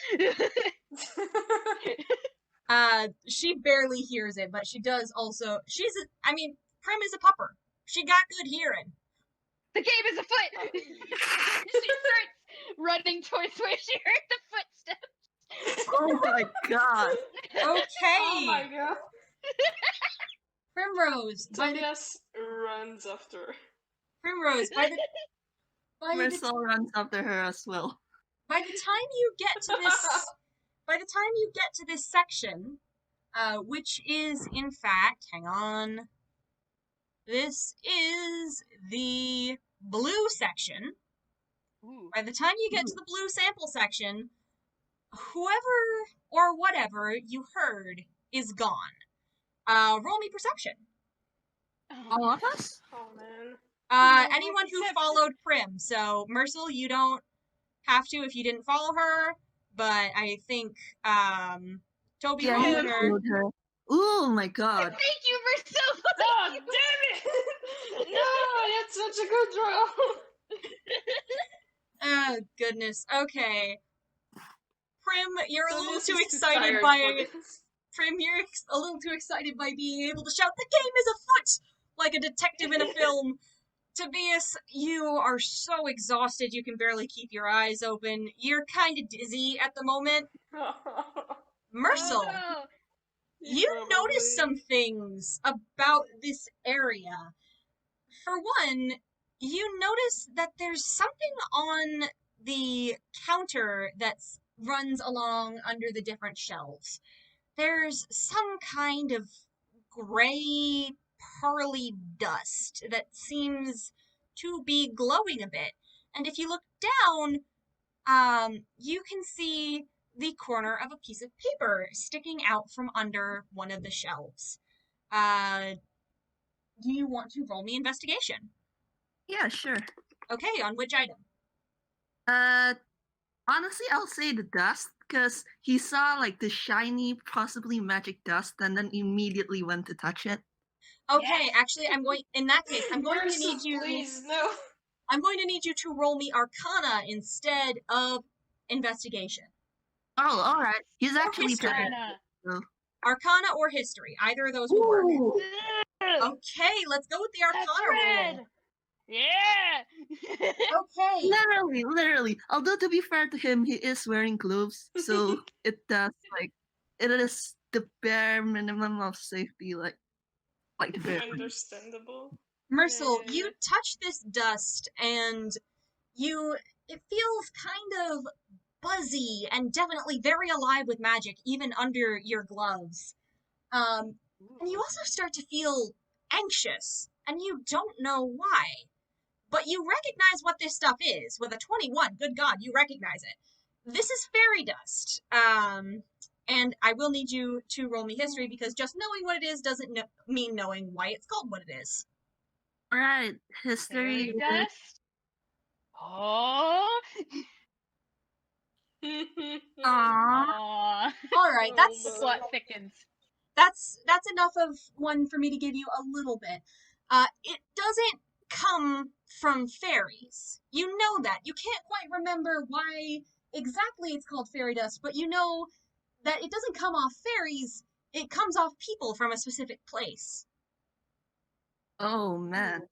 She barely hears it, but she does also, Prim is a pupper. She got good hearing. The game is afoot! She starts running towards where she heard the footsteps. Oh my god. Okay. Oh my god. Primrose, Tobias runs after. Primrose, by the Mersel runs after her as well. time you get to this by the time you get to this section, which is in fact, hang on, this is the blue section. Ooh. By the time you get to the blue sample section, whoever or whatever you heard is gone. Roll me perception. All of us? Oh man. Anyone who Except- followed Prim. So, Mersel, you don't have to if you didn't follow her, but I think, Toby Yeah, followed he her. followed her. Oh my god. Thank you, Mersel. Oh, damn it! No, that's such a good draw. Oh, goodness. Okay. Prim, you're a little Tobias too is excited tired by for this. Prim, you're a little too excited by being able to shout, "The game is afoot!" like a detective in a film. Tobias, you are so exhausted you can barely keep your eyes open. You're kind of dizzy at the moment. Mersel, Oh, no. you notice some things about this area. For one, you notice that there's something on the counter that runs along under the different shelves. There's some kind of gray, pearly dust that seems to be glowing a bit. And if you look down, you can see the corner of a piece of paper sticking out from under one of the shelves. Do you want to roll me investigation? Yeah, sure. Okay, on which item? Honestly, I'll say the dust, because he saw like the shiny, possibly magic dust, and then immediately went to touch it. Okay, Yes. actually, in that case, I'm going to Mersel, need you. please, no. I'm going to need you to roll me Arcana instead of investigation. Oh, all right. He's actually history. touching. Arcana. Arcana or history, either of those will work. Ooh. Okay, let's go with the That's Arcana roll. red. Yeah. Okay. Literally. Although to be fair to him, he is wearing gloves, so it does it is the bare minimum of safety, like the bare. Understandable. Mersel, Yeah. you touch this dust and it feels kind of buzzy and definitely very alive with magic, even under your gloves. And you also start to feel anxious, and you don't know why. But you recognize what this stuff is. With a 21, good God, you recognize it. This is fairy dust. And I will need you to roll me history because just knowing what it is doesn't mean knowing why it's called what it is. All right, history. Fairy dust. Oh. Aww. Aw. All right, that's Oh, Plot thickens. that's enough of one for me to give you a little bit. It doesn't come from fairies. You know that. You can't quite remember why exactly it's called fairy dust, but you know that it doesn't come off fairies. It comes off people from a specific place. Oh man.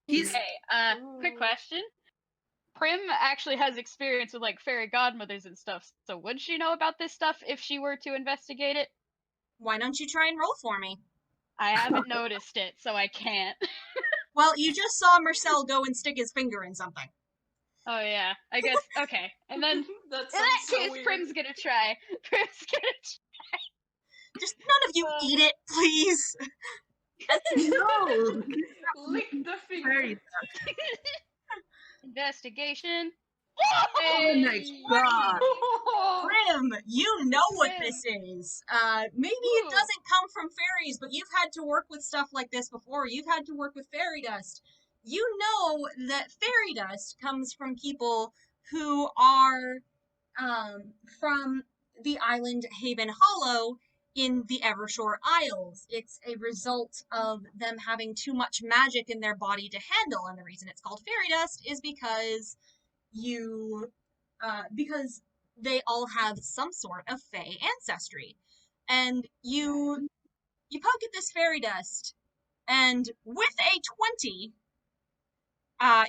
He's Hey, quick question. Prim actually has experience with like fairy godmothers and stuff, so would she know about this stuff if she were to investigate it? Why don't you try and roll for me? I haven't noticed it, so I can't. Well, you just saw Mersel go and stick his finger in something. Oh yeah, I guess okay. And then that in sounds that so case, weird. Prim's gonna try. Prim's gonna Just none of you eat it, please. no. Lick the finger. Very investigation. Oh my god. Prim, you know what this is. Maybe it Ooh. doesn't come from fairies, but you've had to work with stuff like this before. You've had to work with fairy dust. You know that fairy dust comes from people who are from the island Haven Hollow in the Evershore Isles. It's a result of them having too much magic in their body to handle, and the reason it's called fairy dust is because because they all have some sort of fey ancestry. And you poke at this fairy dust, and with a 20,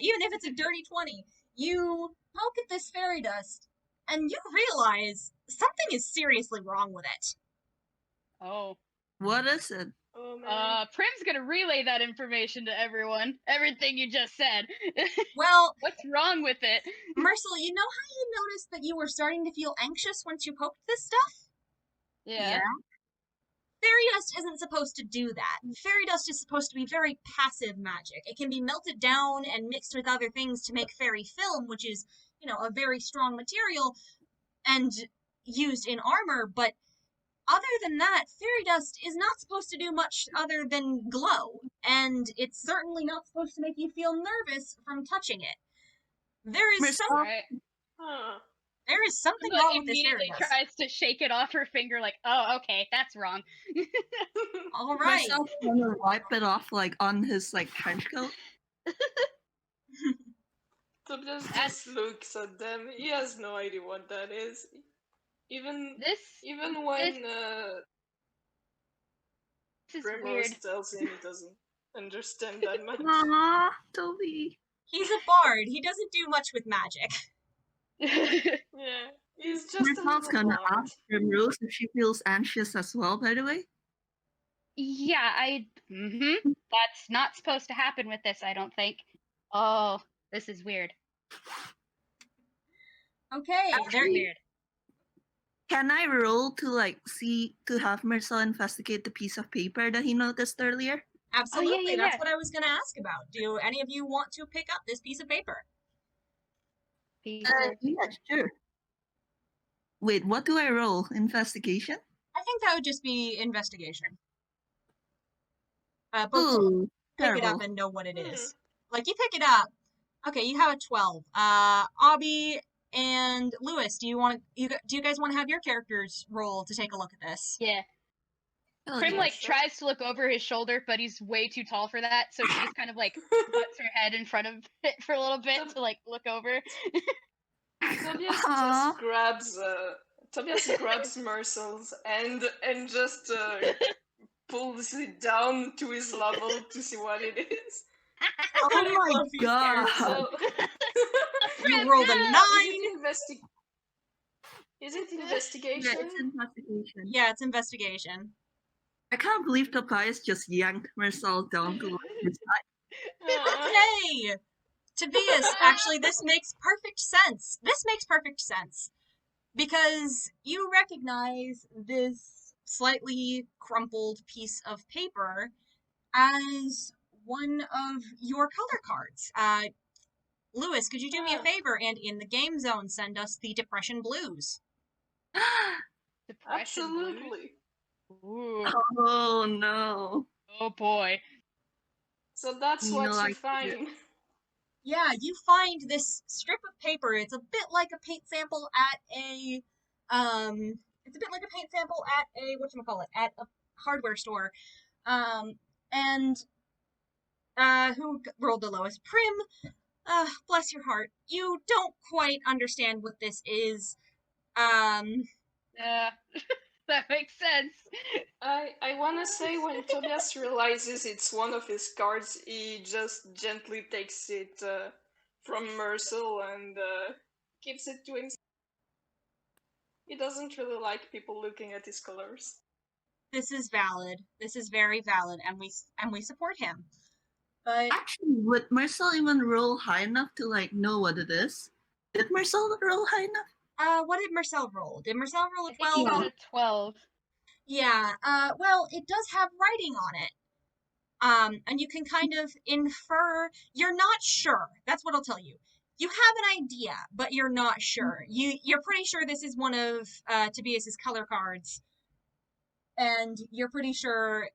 even if it's a dirty 20, you poke at this fairy dust, and you realize something is seriously wrong with it. Oh. What is it? Oh man. Prim's gonna relay that information to everyone. Everything you just said. Well, What's wrong with it? Mersel, you know how you noticed that you were starting to feel anxious once you poked this stuff? Yeah. Fairy dust isn't supposed to do that. Fairy dust is supposed to be very passive magic. It can be melted down and mixed with other things to make fairy film, which is, a very strong material and used in armor, but other than that, fairy dust is not supposed to do much other than glow, and it's certainly not supposed to make you feel nervous from touching it. There is Mersel, Right. Huh. there is something Emma wrong with this fairy immediately dust. tries to shake it off her finger, like, oh, okay, that's wrong. All right. Mersel's gonna wipe it off like on his like trench coat. Tobias just looks at them. He has no idea what that is. Even This when is Primrose weird. tells him he doesn't understand that much. Aww, Toby. He's a bard. He doesn't do much with magic. Yeah, he's just a Mersel's little gonna blind. ask Primrose if she feels anxious as well, by the way. Yeah, that's not supposed to happen with this, I don't think. Oh, this is weird. Okay, Very weird. Can I roll to have Mersel investigate the piece of paper that he noticed earlier? absolutely. yeah. That's what I was going to ask about. Do any of you want to pick up this piece of paper? Yeah, sure. Wait, what do I roll? Investigation? I think that would just be investigation. Both Ooh, pick it up terrible. and know what it is. Like, you pick it up. Okay, you have a 12. Obby and Lewis, do you guys want to have your characters roll to take a look at this? Yeah. Oh, Prim, yeah. like, tries to look over his shoulder, but he's way too tall for that, so she just kind of, like, butts her head in front of it for a little bit to, like, look over. Tobias Aw. Tobias grabs Mersel's and just pulls it down to his level to see what it is. Oh I my love these characters. god. You rolled a 9. Is it Yeah, investigation? it's investigation. Yeah, it's investigation. I can't believe Tobias just yanked Mersel down to his side. Okay! Tobias, actually, this makes perfect sense. This makes perfect sense. Because you recognize this slightly crumpled piece of paper as one of your color cards. Lewis, could you do me a favor and in the game zone send us the Depression Blues? Depression blues. Absolutely. Ooh. Oh no. Oh boy. So that's You what know, you like, find. Yeah, you find this strip of paper. It's a bit like a paint sample at a whatchamacallit, at a hardware store. And who rolled the lowest? Prim. Bless your heart. You don't quite understand what this is. That makes sense. I wanna say when Tobias realizes it's one of his cards, he just gently takes it from Mersel and keeps it to himself. He doesn't really like people looking at his colors. This is valid. This is very valid, and we support him. But Actually, would Mersel even roll high enough to know what it is? Did Mersel roll high enough? what did Mersel roll? Did Mersel roll a I think he 12? got a 12. Yeah. Well, it does have writing on it. And you can kind of infer. You're not sure. That's what I'll tell you. You have an idea, but you're not sure. You're pretty sure this is one of Tobias's color cards, and you're pretty sure,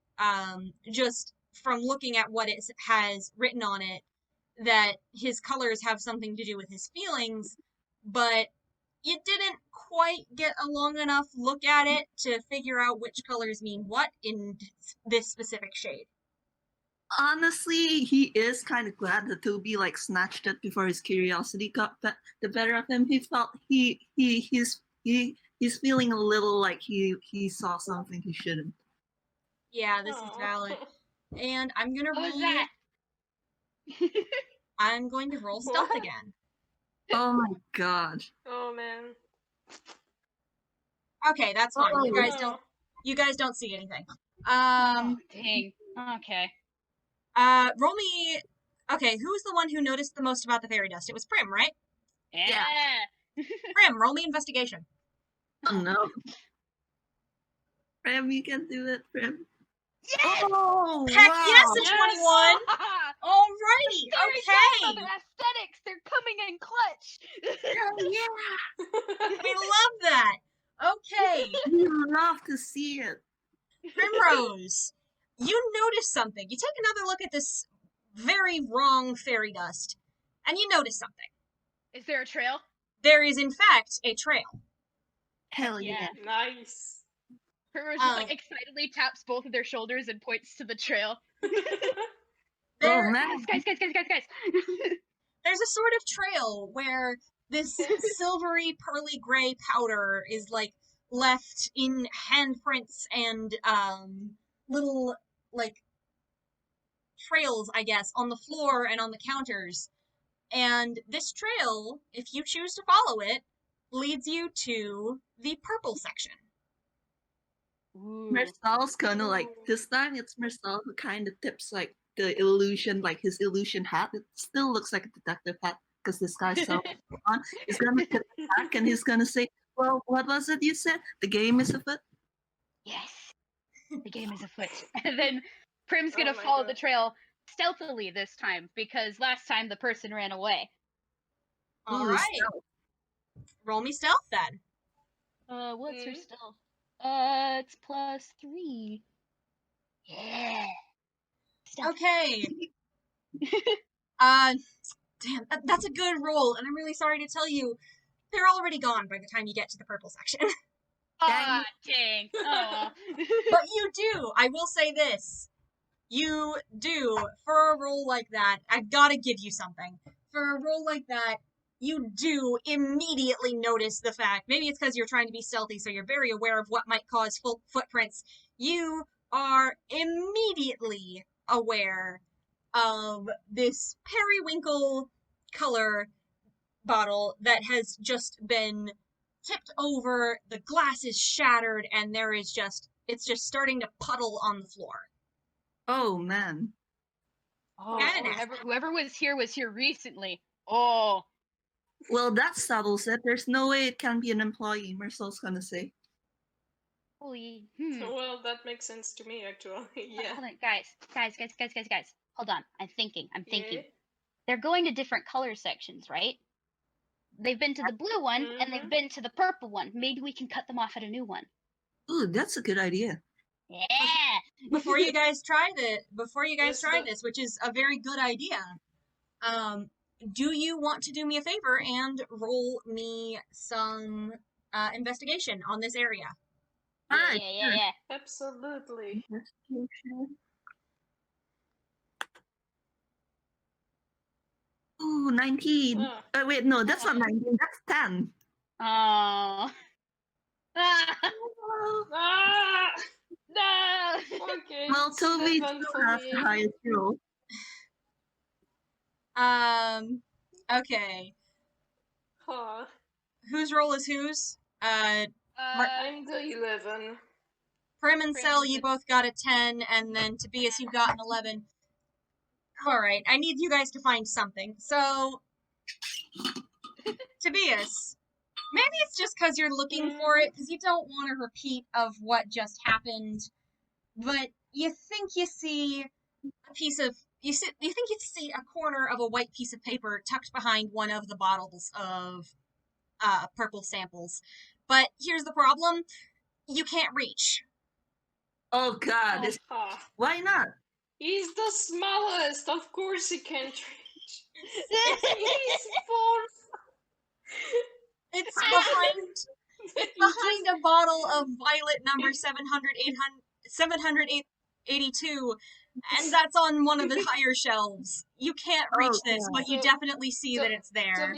just from looking at what it has written on it, that his colors have something to do with his feelings, but you didn't quite get a long enough look at it to figure out which colors mean what in this specific shade. Honestly, he is kind of glad that Toby snatched it before his curiosity got the better of him. He felt he's feeling a little like he saw something he shouldn't. Yeah, this is valid. And I'm gonna What was roll. that? I'm going to roll stealth What? again. Oh my god. Oh man. Okay, that's fine. Oh. You guys don't see anything. Oh, dang. Okay. Roll me. Okay, who's the one who noticed the most about the fairy dust? It was Prim, right? Yeah. Prim, roll me investigation. Oh no. Prim, you can do it, Prim. Yes! Oh, Heck wow. yes, a Yes! 21! Alrighty, Fairy okay! godmother aesthetics, they're coming in clutch. Hell yeah. I love that! Okay, We love to see it. Primrose, you notice something. You take another look at this very wrong fairy dust, and you notice something. Is there a trail? There is, in fact, a trail. Hell Yeah. yeah. Nice. Primrose just like excitedly taps both of their shoulders and points to the trail. Oh There, man. Guys. there's a sort of trail where this silvery, pearly gray powder is like left in handprints and little like trails, I guess, on the floor and on the counters. And this trail, if you choose to follow it, leads you to the purple section. Ooh. Mersel's gonna like Ooh. this time it's Mersel who kind of tips like the illusion, like his illusion hat. It still looks like a detective hat because this guy's so on. He's gonna tip it back and he's gonna say, "Well, what was it you said? The game is afoot." Yes. The game is afoot. And then Prim's gonna Oh my follow the God. trail stealthily this time because last time the person ran away. Ooh, All right, stealth. roll me stealth then. What's her Hmm? stealth? It's +3. Yeah. Stealth. Okay. Damn, that's a good roll, and I'm really sorry to tell you, they're already gone by the time you get to the purple section. Ah, dang. Oh well. But you do, I will say this. You do, for a roll like that, I've gotta give you something. For a roll like that, you do immediately notice the fact, maybe it's because you're trying to be stealthy, so you're very aware of what might cause footprints. You are immediately aware of this periwinkle color bottle that has just been tipped over, the glass is shattered, and it's just starting to puddle on the floor. Oh man. Oh, Kinda whoever was here recently. Oh. Well, that settles it. There's no way it can be an employee, Mersel's gonna say. Holy. Well, that makes sense to me, actually. Yeah. Hold on, guys. Hold on. I'm thinking. Yeah. They're going to different color sections, right? They've been to the blue one and they've Mhm. been to the purple one. Maybe we can cut them off at a new one. Ooh, that's a good idea. Yeah. Before you guys try Yes, but- this, which is a very good idea, do you want to do me a favor and roll me some investigation on this area? Alright, Yeah. Absolutely. Investigation. Ooh, 19. Ah. Wait, no, that's not 19. That's 10. Oh. Ah, Oh. Ah! no. Okay. Well, Toby 7 still for has me. the highest roll. Okay. Huh. Whose roll is whose? I'm the 11. Prim and Prim Cell, is you the- both got a 10, and then Tobias, you got an 11. Alright, I need you guys to find something. So, Tobias, maybe it's just because you're looking for it, because you don't want a repeat of what just happened, but you think you see a piece of, you think you see a corner of a white piece of paper tucked behind one of the bottles of purple samples. But here's the problem, you can't reach. Oh god, Ah. why not? He's the smallest. Of course he can't reach. He's 4. It's behind a bottle of violet number 782, and that's on one of the higher shelves. You can't reach this, but you So- definitely see that it's there.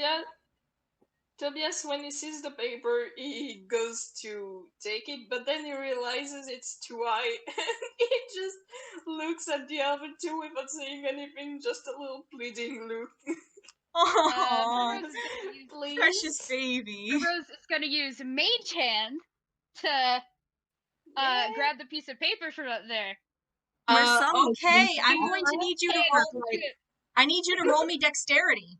Tobias, when he sees the paper, he goes to take it, but then he realizes it's too high, and he just looks at the other two without saying anything, just a little pleading look. Aww, Primrose is gonna use precious baby. Primrose is gonna use Mage Hand to grab the piece of paper from up there. Mersel, Okay, I'm Oh, going to need you to okay, roll. do it. I need you to roll me dexterity.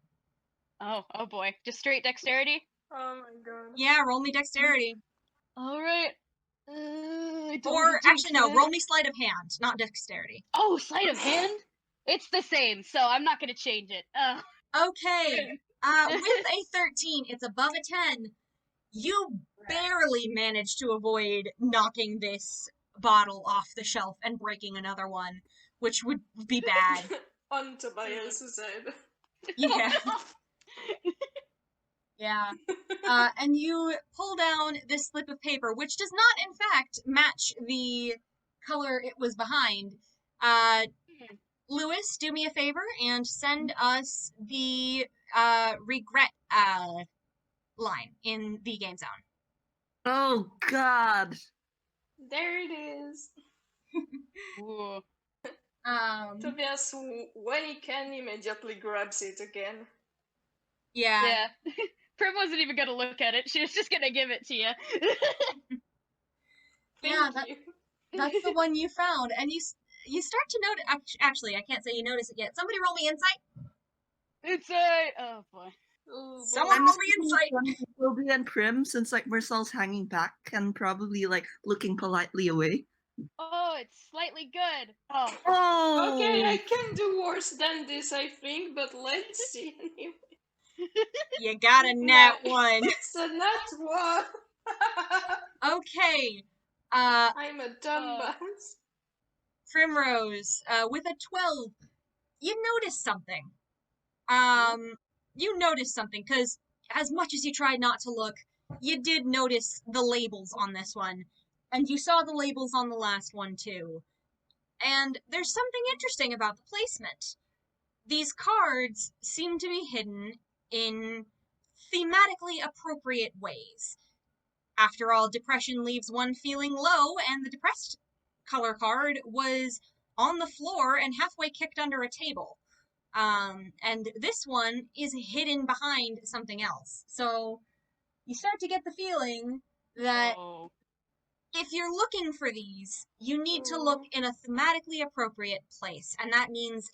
Oh boy, just straight dexterity. Oh my god. Yeah, roll me dexterity. All right. I don't Or wanna jinx actually, no, it. roll me sleight of hand, not dexterity. Oh, sleight of hand. It's the same, so I'm not gonna change it. Okay. With a 13, it's above a 10. You barely managed to avoid knocking this bottle off the shelf and breaking another one, which would be bad. On Tobias' head. Yeah. Yeah. And you pull down this slip of paper, which does not, in fact, match the color it was behind. Lewis, do me a favor and send us the regret line in the game zone. Oh God. There it is. Ooh. Tobias, when he can, immediately grabs it again. Yeah. Yeah. Prim wasn't even gonna look at it. She was just gonna give it to you. Yeah, Thank you. that's the one you found, and you start to notice. Actually, I can't say you notice it yet. Somebody roll me insight. It's a oh boy. Oh, boy. Someone roll me insight. It will be in Prim since like Mersel's hanging back and probably like looking politely away. Oh, it's slightly good. Oh. Oh. Okay, I can do worse than this, I think, but let's see anyway. You got a nat No, one. It's a nat one. Okay. I'm a dumbass. Primrose, with a 12, you notice something. You notice something, because as much as you tried not to look, you did notice the labels on this one. And you saw the labels on the last one, too. And there's something interesting about the placement. These cards seem to be hidden in thematically appropriate ways. After all, depression leaves one feeling low, and the depressed color card was on the floor and halfway kicked under a table. And this one is hidden behind something else. So you start to get the feeling that Oh. if you're looking for these, you need to look in a thematically appropriate place. And that means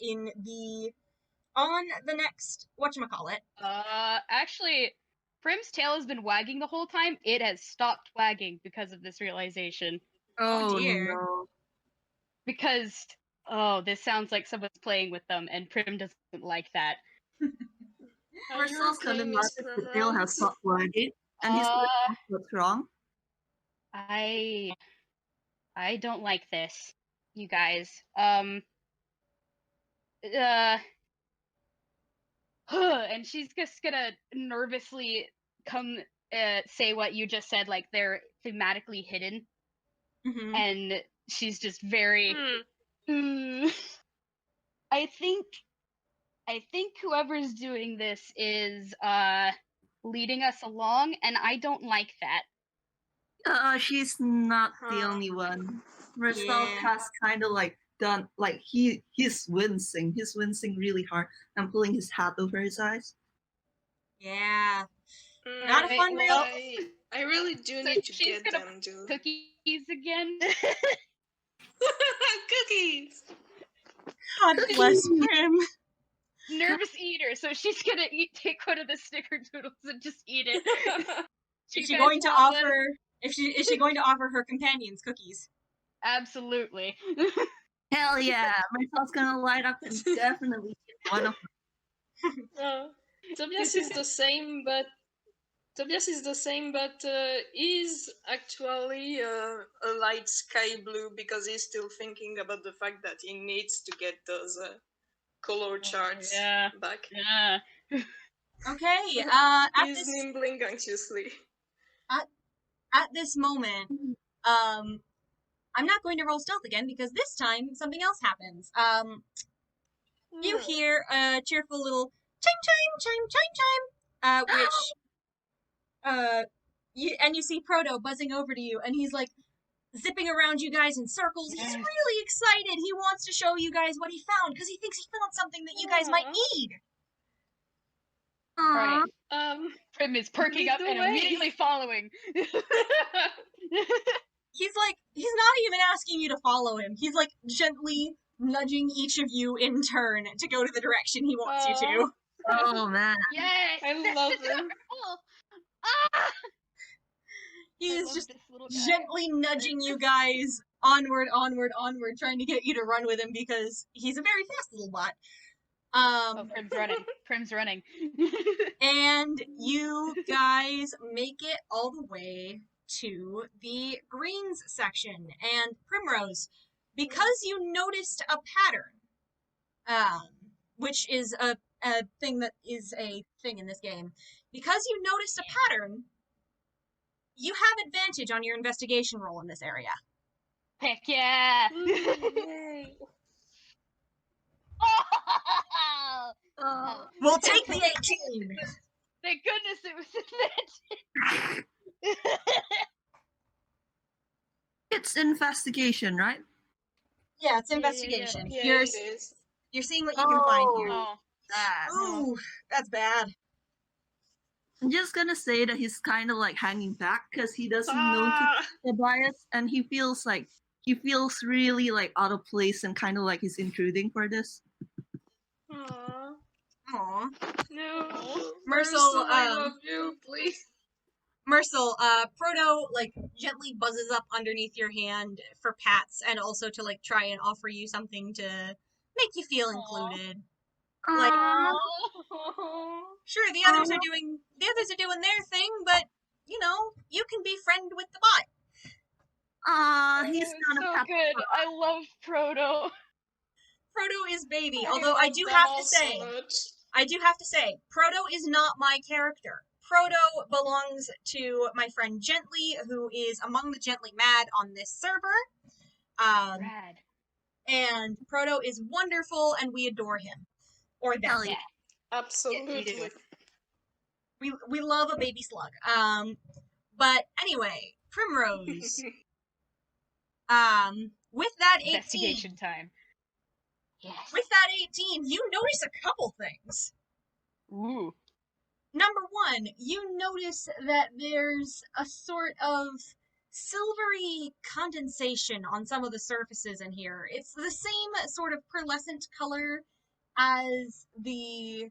on the next, whatchamacallit. Actually, Prim's tail has been wagging the whole time. It has stopped wagging because of this realization. Oh, dear. No. Because, oh, this sounds like someone's playing with them, and Prim doesn't like that. Are you Mersel's okay, gonna Miss not if the tail has Primrose? stopped wagging, and he's gonna ask what's wrong. I don't like this, you guys. And she's just gonna nervously come say what you just said, like they're thematically hidden, Mm-hmm. and she's just very. I think whoever's doing this is leading us along, and I don't like that. She's not the Huh. only one. Mersel Yeah. has kind of like done like he's wincing. He's wincing really hard and pulling his hat over his eyes. Yeah. Not a Alright, fun well, I really do so need to she's get gonna them, dude. cookies again. Cookies! God bless Prim. Nervous eater, so she's gonna take one of the snickerdoodles and just eat it. Is she going to offer? Is she going to offer her companions cookies? Absolutely. Hell yeah! Mersel's gonna light up and definitely get one of Tobias is the same, but is actually a light sky blue because he's still thinking about the fact that he needs to get those color charts back. Yeah. Okay. He's nimbling anxiously. At this moment, I'm not going to roll stealth again because this time something else happens. You hear a cheerful little chime chime chime chime chime, which you see Proto buzzing over to you, and he's like zipping around you guys in circles. He's really excited. He wants to show you guys what he found because he thinks he found something that you guys might need. Right. Prim is perking Lead up the and way. immediately following. he's not even asking you to follow him. He's like gently nudging each of you in turn to go to the direction he wants you to. Oh man. Yes! I that's love him. adorable! Ah! He I is love just this little guy. gently nudging you guys onward, trying to get you to run with him because he's a very fast little bot. Oh, Prim's running. Prim's running. And you guys make it all the way to the greens section. And Primrose, because you noticed a pattern, which is a thing that is a thing in this game, because you noticed a pattern, you have advantage on your investigation roll in this area. Heck yeah! Yay. Oh, We'll take the 18. thank goodness it was advantage. It's investigation, right? Yeah, it's investigation. Yeah, You're it is. you're seeing what you can find here. Oh, That. Ooh, that's bad. I'm just gonna say that he's kind of like hanging back because he doesn't know Ah, Tobias, and he feels really like out of place and kind of like he's intruding for this. aw, Aw. no. Mersel, I love you, please. Mersel, Proto, like, gently buzzes up underneath your hand for pats and also to, like, try and offer you something to make you feel included. Like, Aw. sure, the others are doing their thing, but, you know, you can be friend with the bot. He's oh, not a so pep- good. I love Proto. Proto is baby, I although I love do them have all to so say, much. Proto is not my character. Proto belongs to my friend Gently, who is among the Gently Mad on this server. Rad. And Proto is wonderful, and we adore him. Or them. Hell yeah. Yeah. Absolutely. Yes, We love a baby slug. But anyway, Primrose. With that 18, Investigation time. Yes. with that 18, you notice a couple things. Ooh. Number one, you notice that there's a sort of silvery condensation on some of the surfaces in here. It's the same sort of pearlescent color as the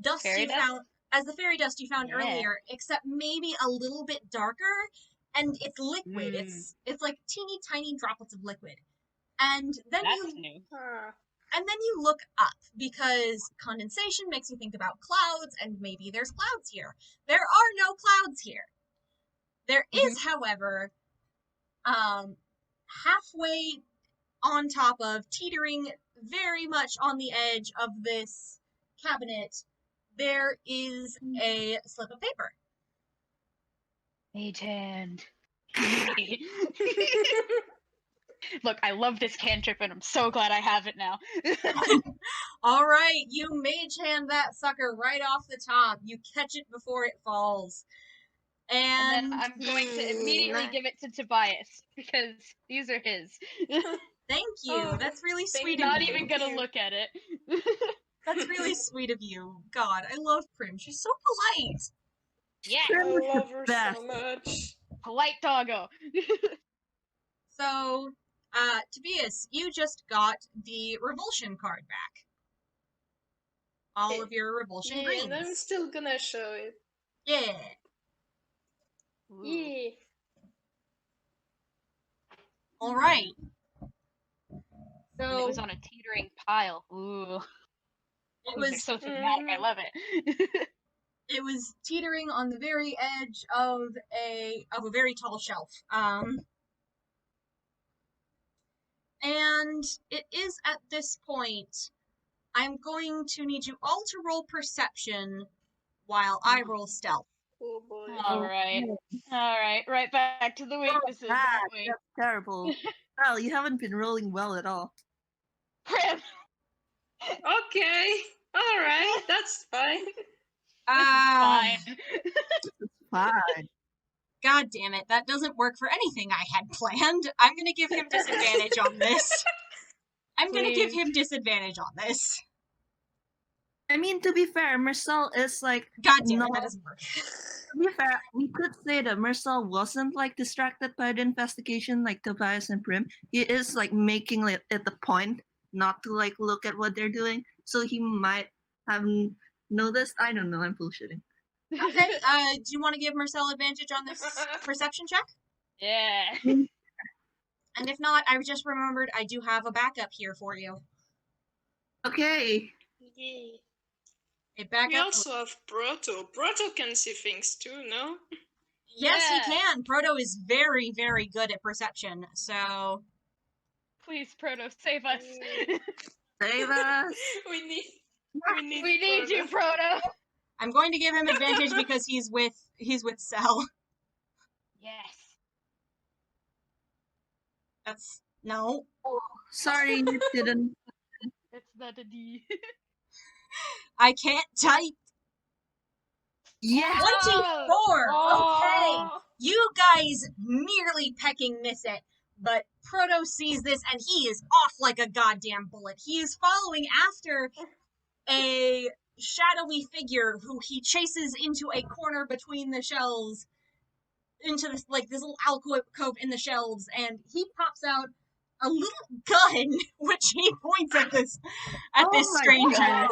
dust Fairy you dust? found, as the fairy dust you found Yeah. earlier, except maybe a little bit darker, and it's liquid. It's like teeny tiny droplets of liquid. And then That's new. Ah, and then you look up, because condensation makes you think about clouds, and maybe there's clouds here. There are no clouds here. There is, however, halfway on top of, teetering very much on the edge of this cabinet, there is a slip of paper. Mage hand. Look, I love this cantrip, and I'm so glad I have it now. All right, you mage hand that sucker right off the top. You catch it before it falls. And then I'm going to immediately nice. give it to Tobias, because these are his. Thank you. Oh, That's really thank sweet you. of Not you. even gonna look at it. That's really sweet of you. God, I love Prim. She's so polite. Yeah, I Prim is the love her best. so much. polite doggo. So, Tobias, you just got the revulsion card back. All of your revulsion Yeah, and I'm greens. still gonna show it. Yeah. Ooh. Yeah. All right. And it So was on a teetering pile. Ooh. it These are was so thematic. I love it. it was teetering on the very edge of a very tall shelf. And it is at this point I'm going to need you all to roll perception while I roll stealth. Oh boy. Alright. Alright. Right back to the weaknesses, Bad. aren't we? That's terrible. Well, you haven't been rolling well at all. Prim! Okay. Alright, that's fine. Fine. Fine. God damn it, that doesn't work for anything I had planned. I'm gonna give him disadvantage on this. I'm gonna give Please. him disadvantage on this. I mean, to be fair, Mersel is like God damn it, No. that doesn't work. To be fair, we could say that Mersel wasn't like distracted by the investigation like Tobias and Prim. He is like making it the point not to like look at what they're doing. So he might have noticed. I don't know, I'm bullshitting. Okay, do you want to give Mersel advantage on this perception check? Yeah. And if not, I just remembered I do have a backup here for you. Okay. Yay. A We backup. also have Proto. Proto can see things too, no? Yes, Yeah. he can. Proto is very, very good at perception, so... Please, Proto, save us. Save us. we need We need you, Proto. I'm going to give him advantage because he's with Cell. Yes. That's... no. Sorry, you didn't. It's not a D. I can't type. Yeah. 24! Okay! Oh. You guys nearly pecking miss it, but Proto sees this and he is off like a goddamn bullet. He is following after a shadowy figure who he chases into a corner between the shelves, into this this little alcove in the shelves, and he pops out a little gun, which he points at this Oh my stranger, God.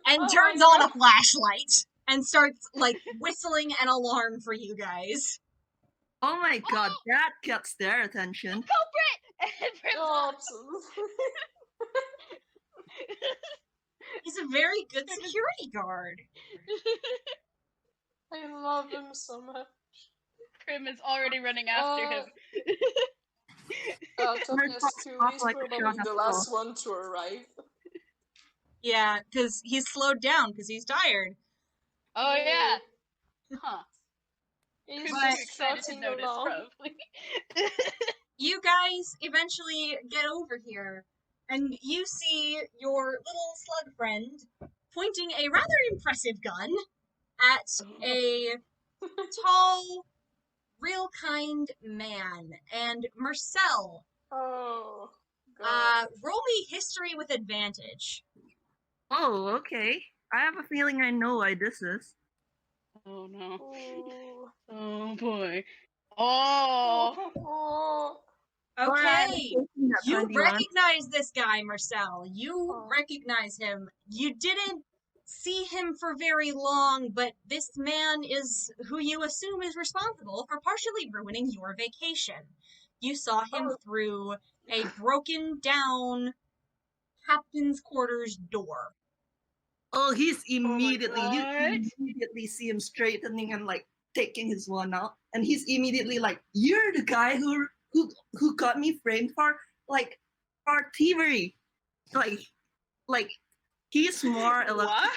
and Oh turns my on God. a flashlight and starts whistling an alarm for you guys. Oh my God, that gets their attention. Culprit! And Prim's Oh, off. He's a very good security guard. I love him so much. Prim is already running after him. Tobias too. Off He's like a probably shot the at last one to arrive. Yeah, because he's slowed down because he's tired. Oh yeah. Huh. He's Prim's But- too excited to trotting notice, along. probably. You guys eventually get over here, and you see your little slug friend pointing a rather impressive gun at a tall, real kind man. And Mersel, Oh, God. roll me history with advantage. Oh, okay. I have a feeling I know why this is. Oh no. Oh. Oh boy. Oh. Oh. Okay, taking that you 21. recognize this guy, Mersel. You Oh. recognize him. You didn't see him for very long, but this man is who you assume is responsible for partially ruining your vacation. You saw him Oh. through a broken down captain's quarters door. Oh, he's immediately, you What? immediately see him straightening and like taking his one out, and he's immediately like, "You're the guy who got me framed for like for thievery." Like he's more What? What?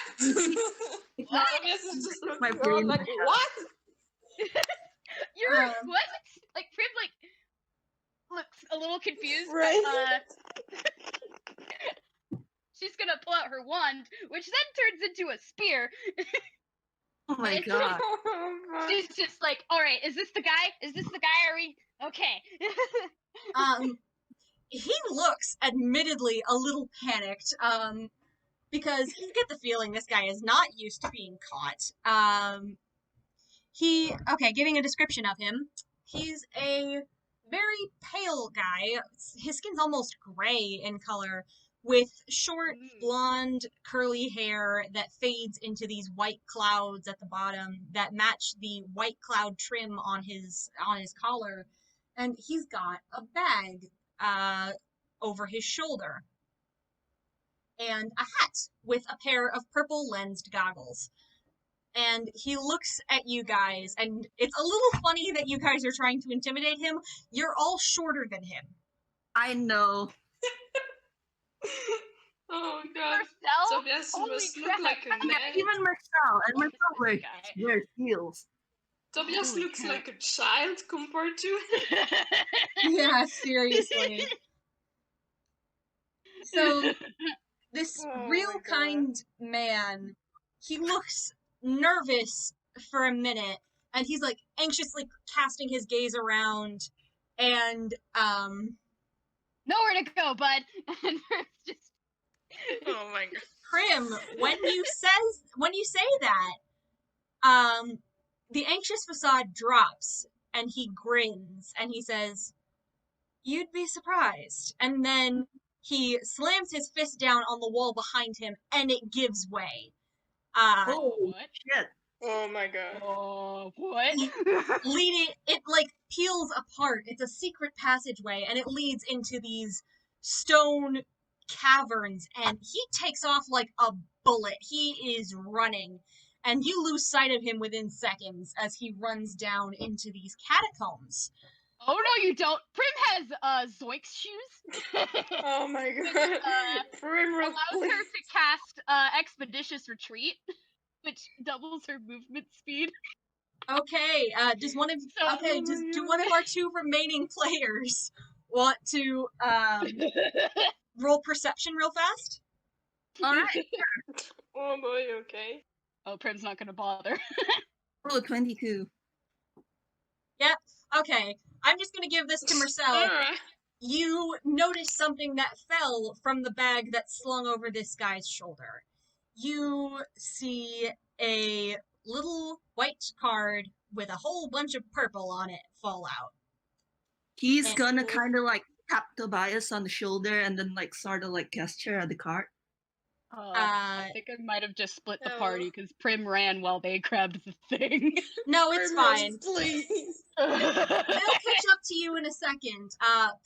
Tobias is just looking My around brain like, went what? You're Um, what? Like Prim looks a little confused. Right. She's gonna pull out her wand, which then turns into a spear. Oh my It's God. She's just like, all right, is this the guy? Is this the guy? Are we okay? He looks admittedly a little panicked, because you get the feeling this guy is not used to being caught. Giving a description of him, he's a very pale guy. His skin's almost gray in color, with short, blonde, curly hair that fades into these white clouds at the bottom that match the white cloud trim on his collar. And he's got a bag over his shoulder and a hat with a pair of purple lensed goggles. And he looks at you guys, and it's a little funny that you guys are trying to intimidate him. You're all shorter than him. I know. Oh, God. Mersel? Tobias Holy must look crap. like a Yeah, man. even Mersel, and Mersel wears guy. heels. Tobias Holy looks crap. like a child compared to Yeah, seriously. So, this Oh my real God. kind man, he looks nervous for a minute, and he's like anxiously casting his gaze around, and Nowhere to go, bud. And Prim's just Oh my God. Prim, when you say that, the anxious facade drops, and he grins, and he says, "You'd be surprised." And then he slams his fist down on the wall behind him, and it gives way. Oh, What? shit. Oh my god. Oh, what? Leading, it like peels apart. It's a secret passageway, and it leads into these stone caverns, and he takes off like a bullet. He is running, and you lose sight of him within seconds as he runs down into these catacombs. Oh no, you don't. Prim has Zoinks shoes. Oh my Which, god. Primrose, allows her please. to cast Expeditious Retreat, which doubles her movement speed. Okay, does one of So- okay, do one of our two remaining players want to roll perception real fast? All right. Oh boy, okay. Oh, Prim's not gonna bother. Oh, 22. Yep. Okay. I'm just gonna give this to Mersel. Alright. You notice something that fell from the bag that slung over this guy's shoulder. You see a little white card with a whole bunch of purple on it fall out. He's And- gonna kind of like tap Tobias on the shoulder and then like sort of like gesture at the card. I think I might have just split the Oh. party because Prim ran while they grabbed the thing. No, it's Primrose, fine. please. They'll catch up to you in a second.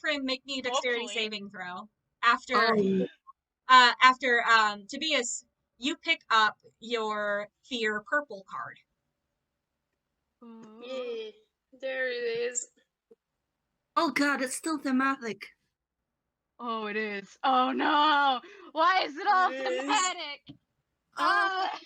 Prim, make me a dexterity Hopefully. saving throw. After Oh, Tobias, you pick up your fear purple card. Yeah, there it is. oh god, it's still thematic. Oh, it is. Oh no! Why is it all It is. thematic? Ah!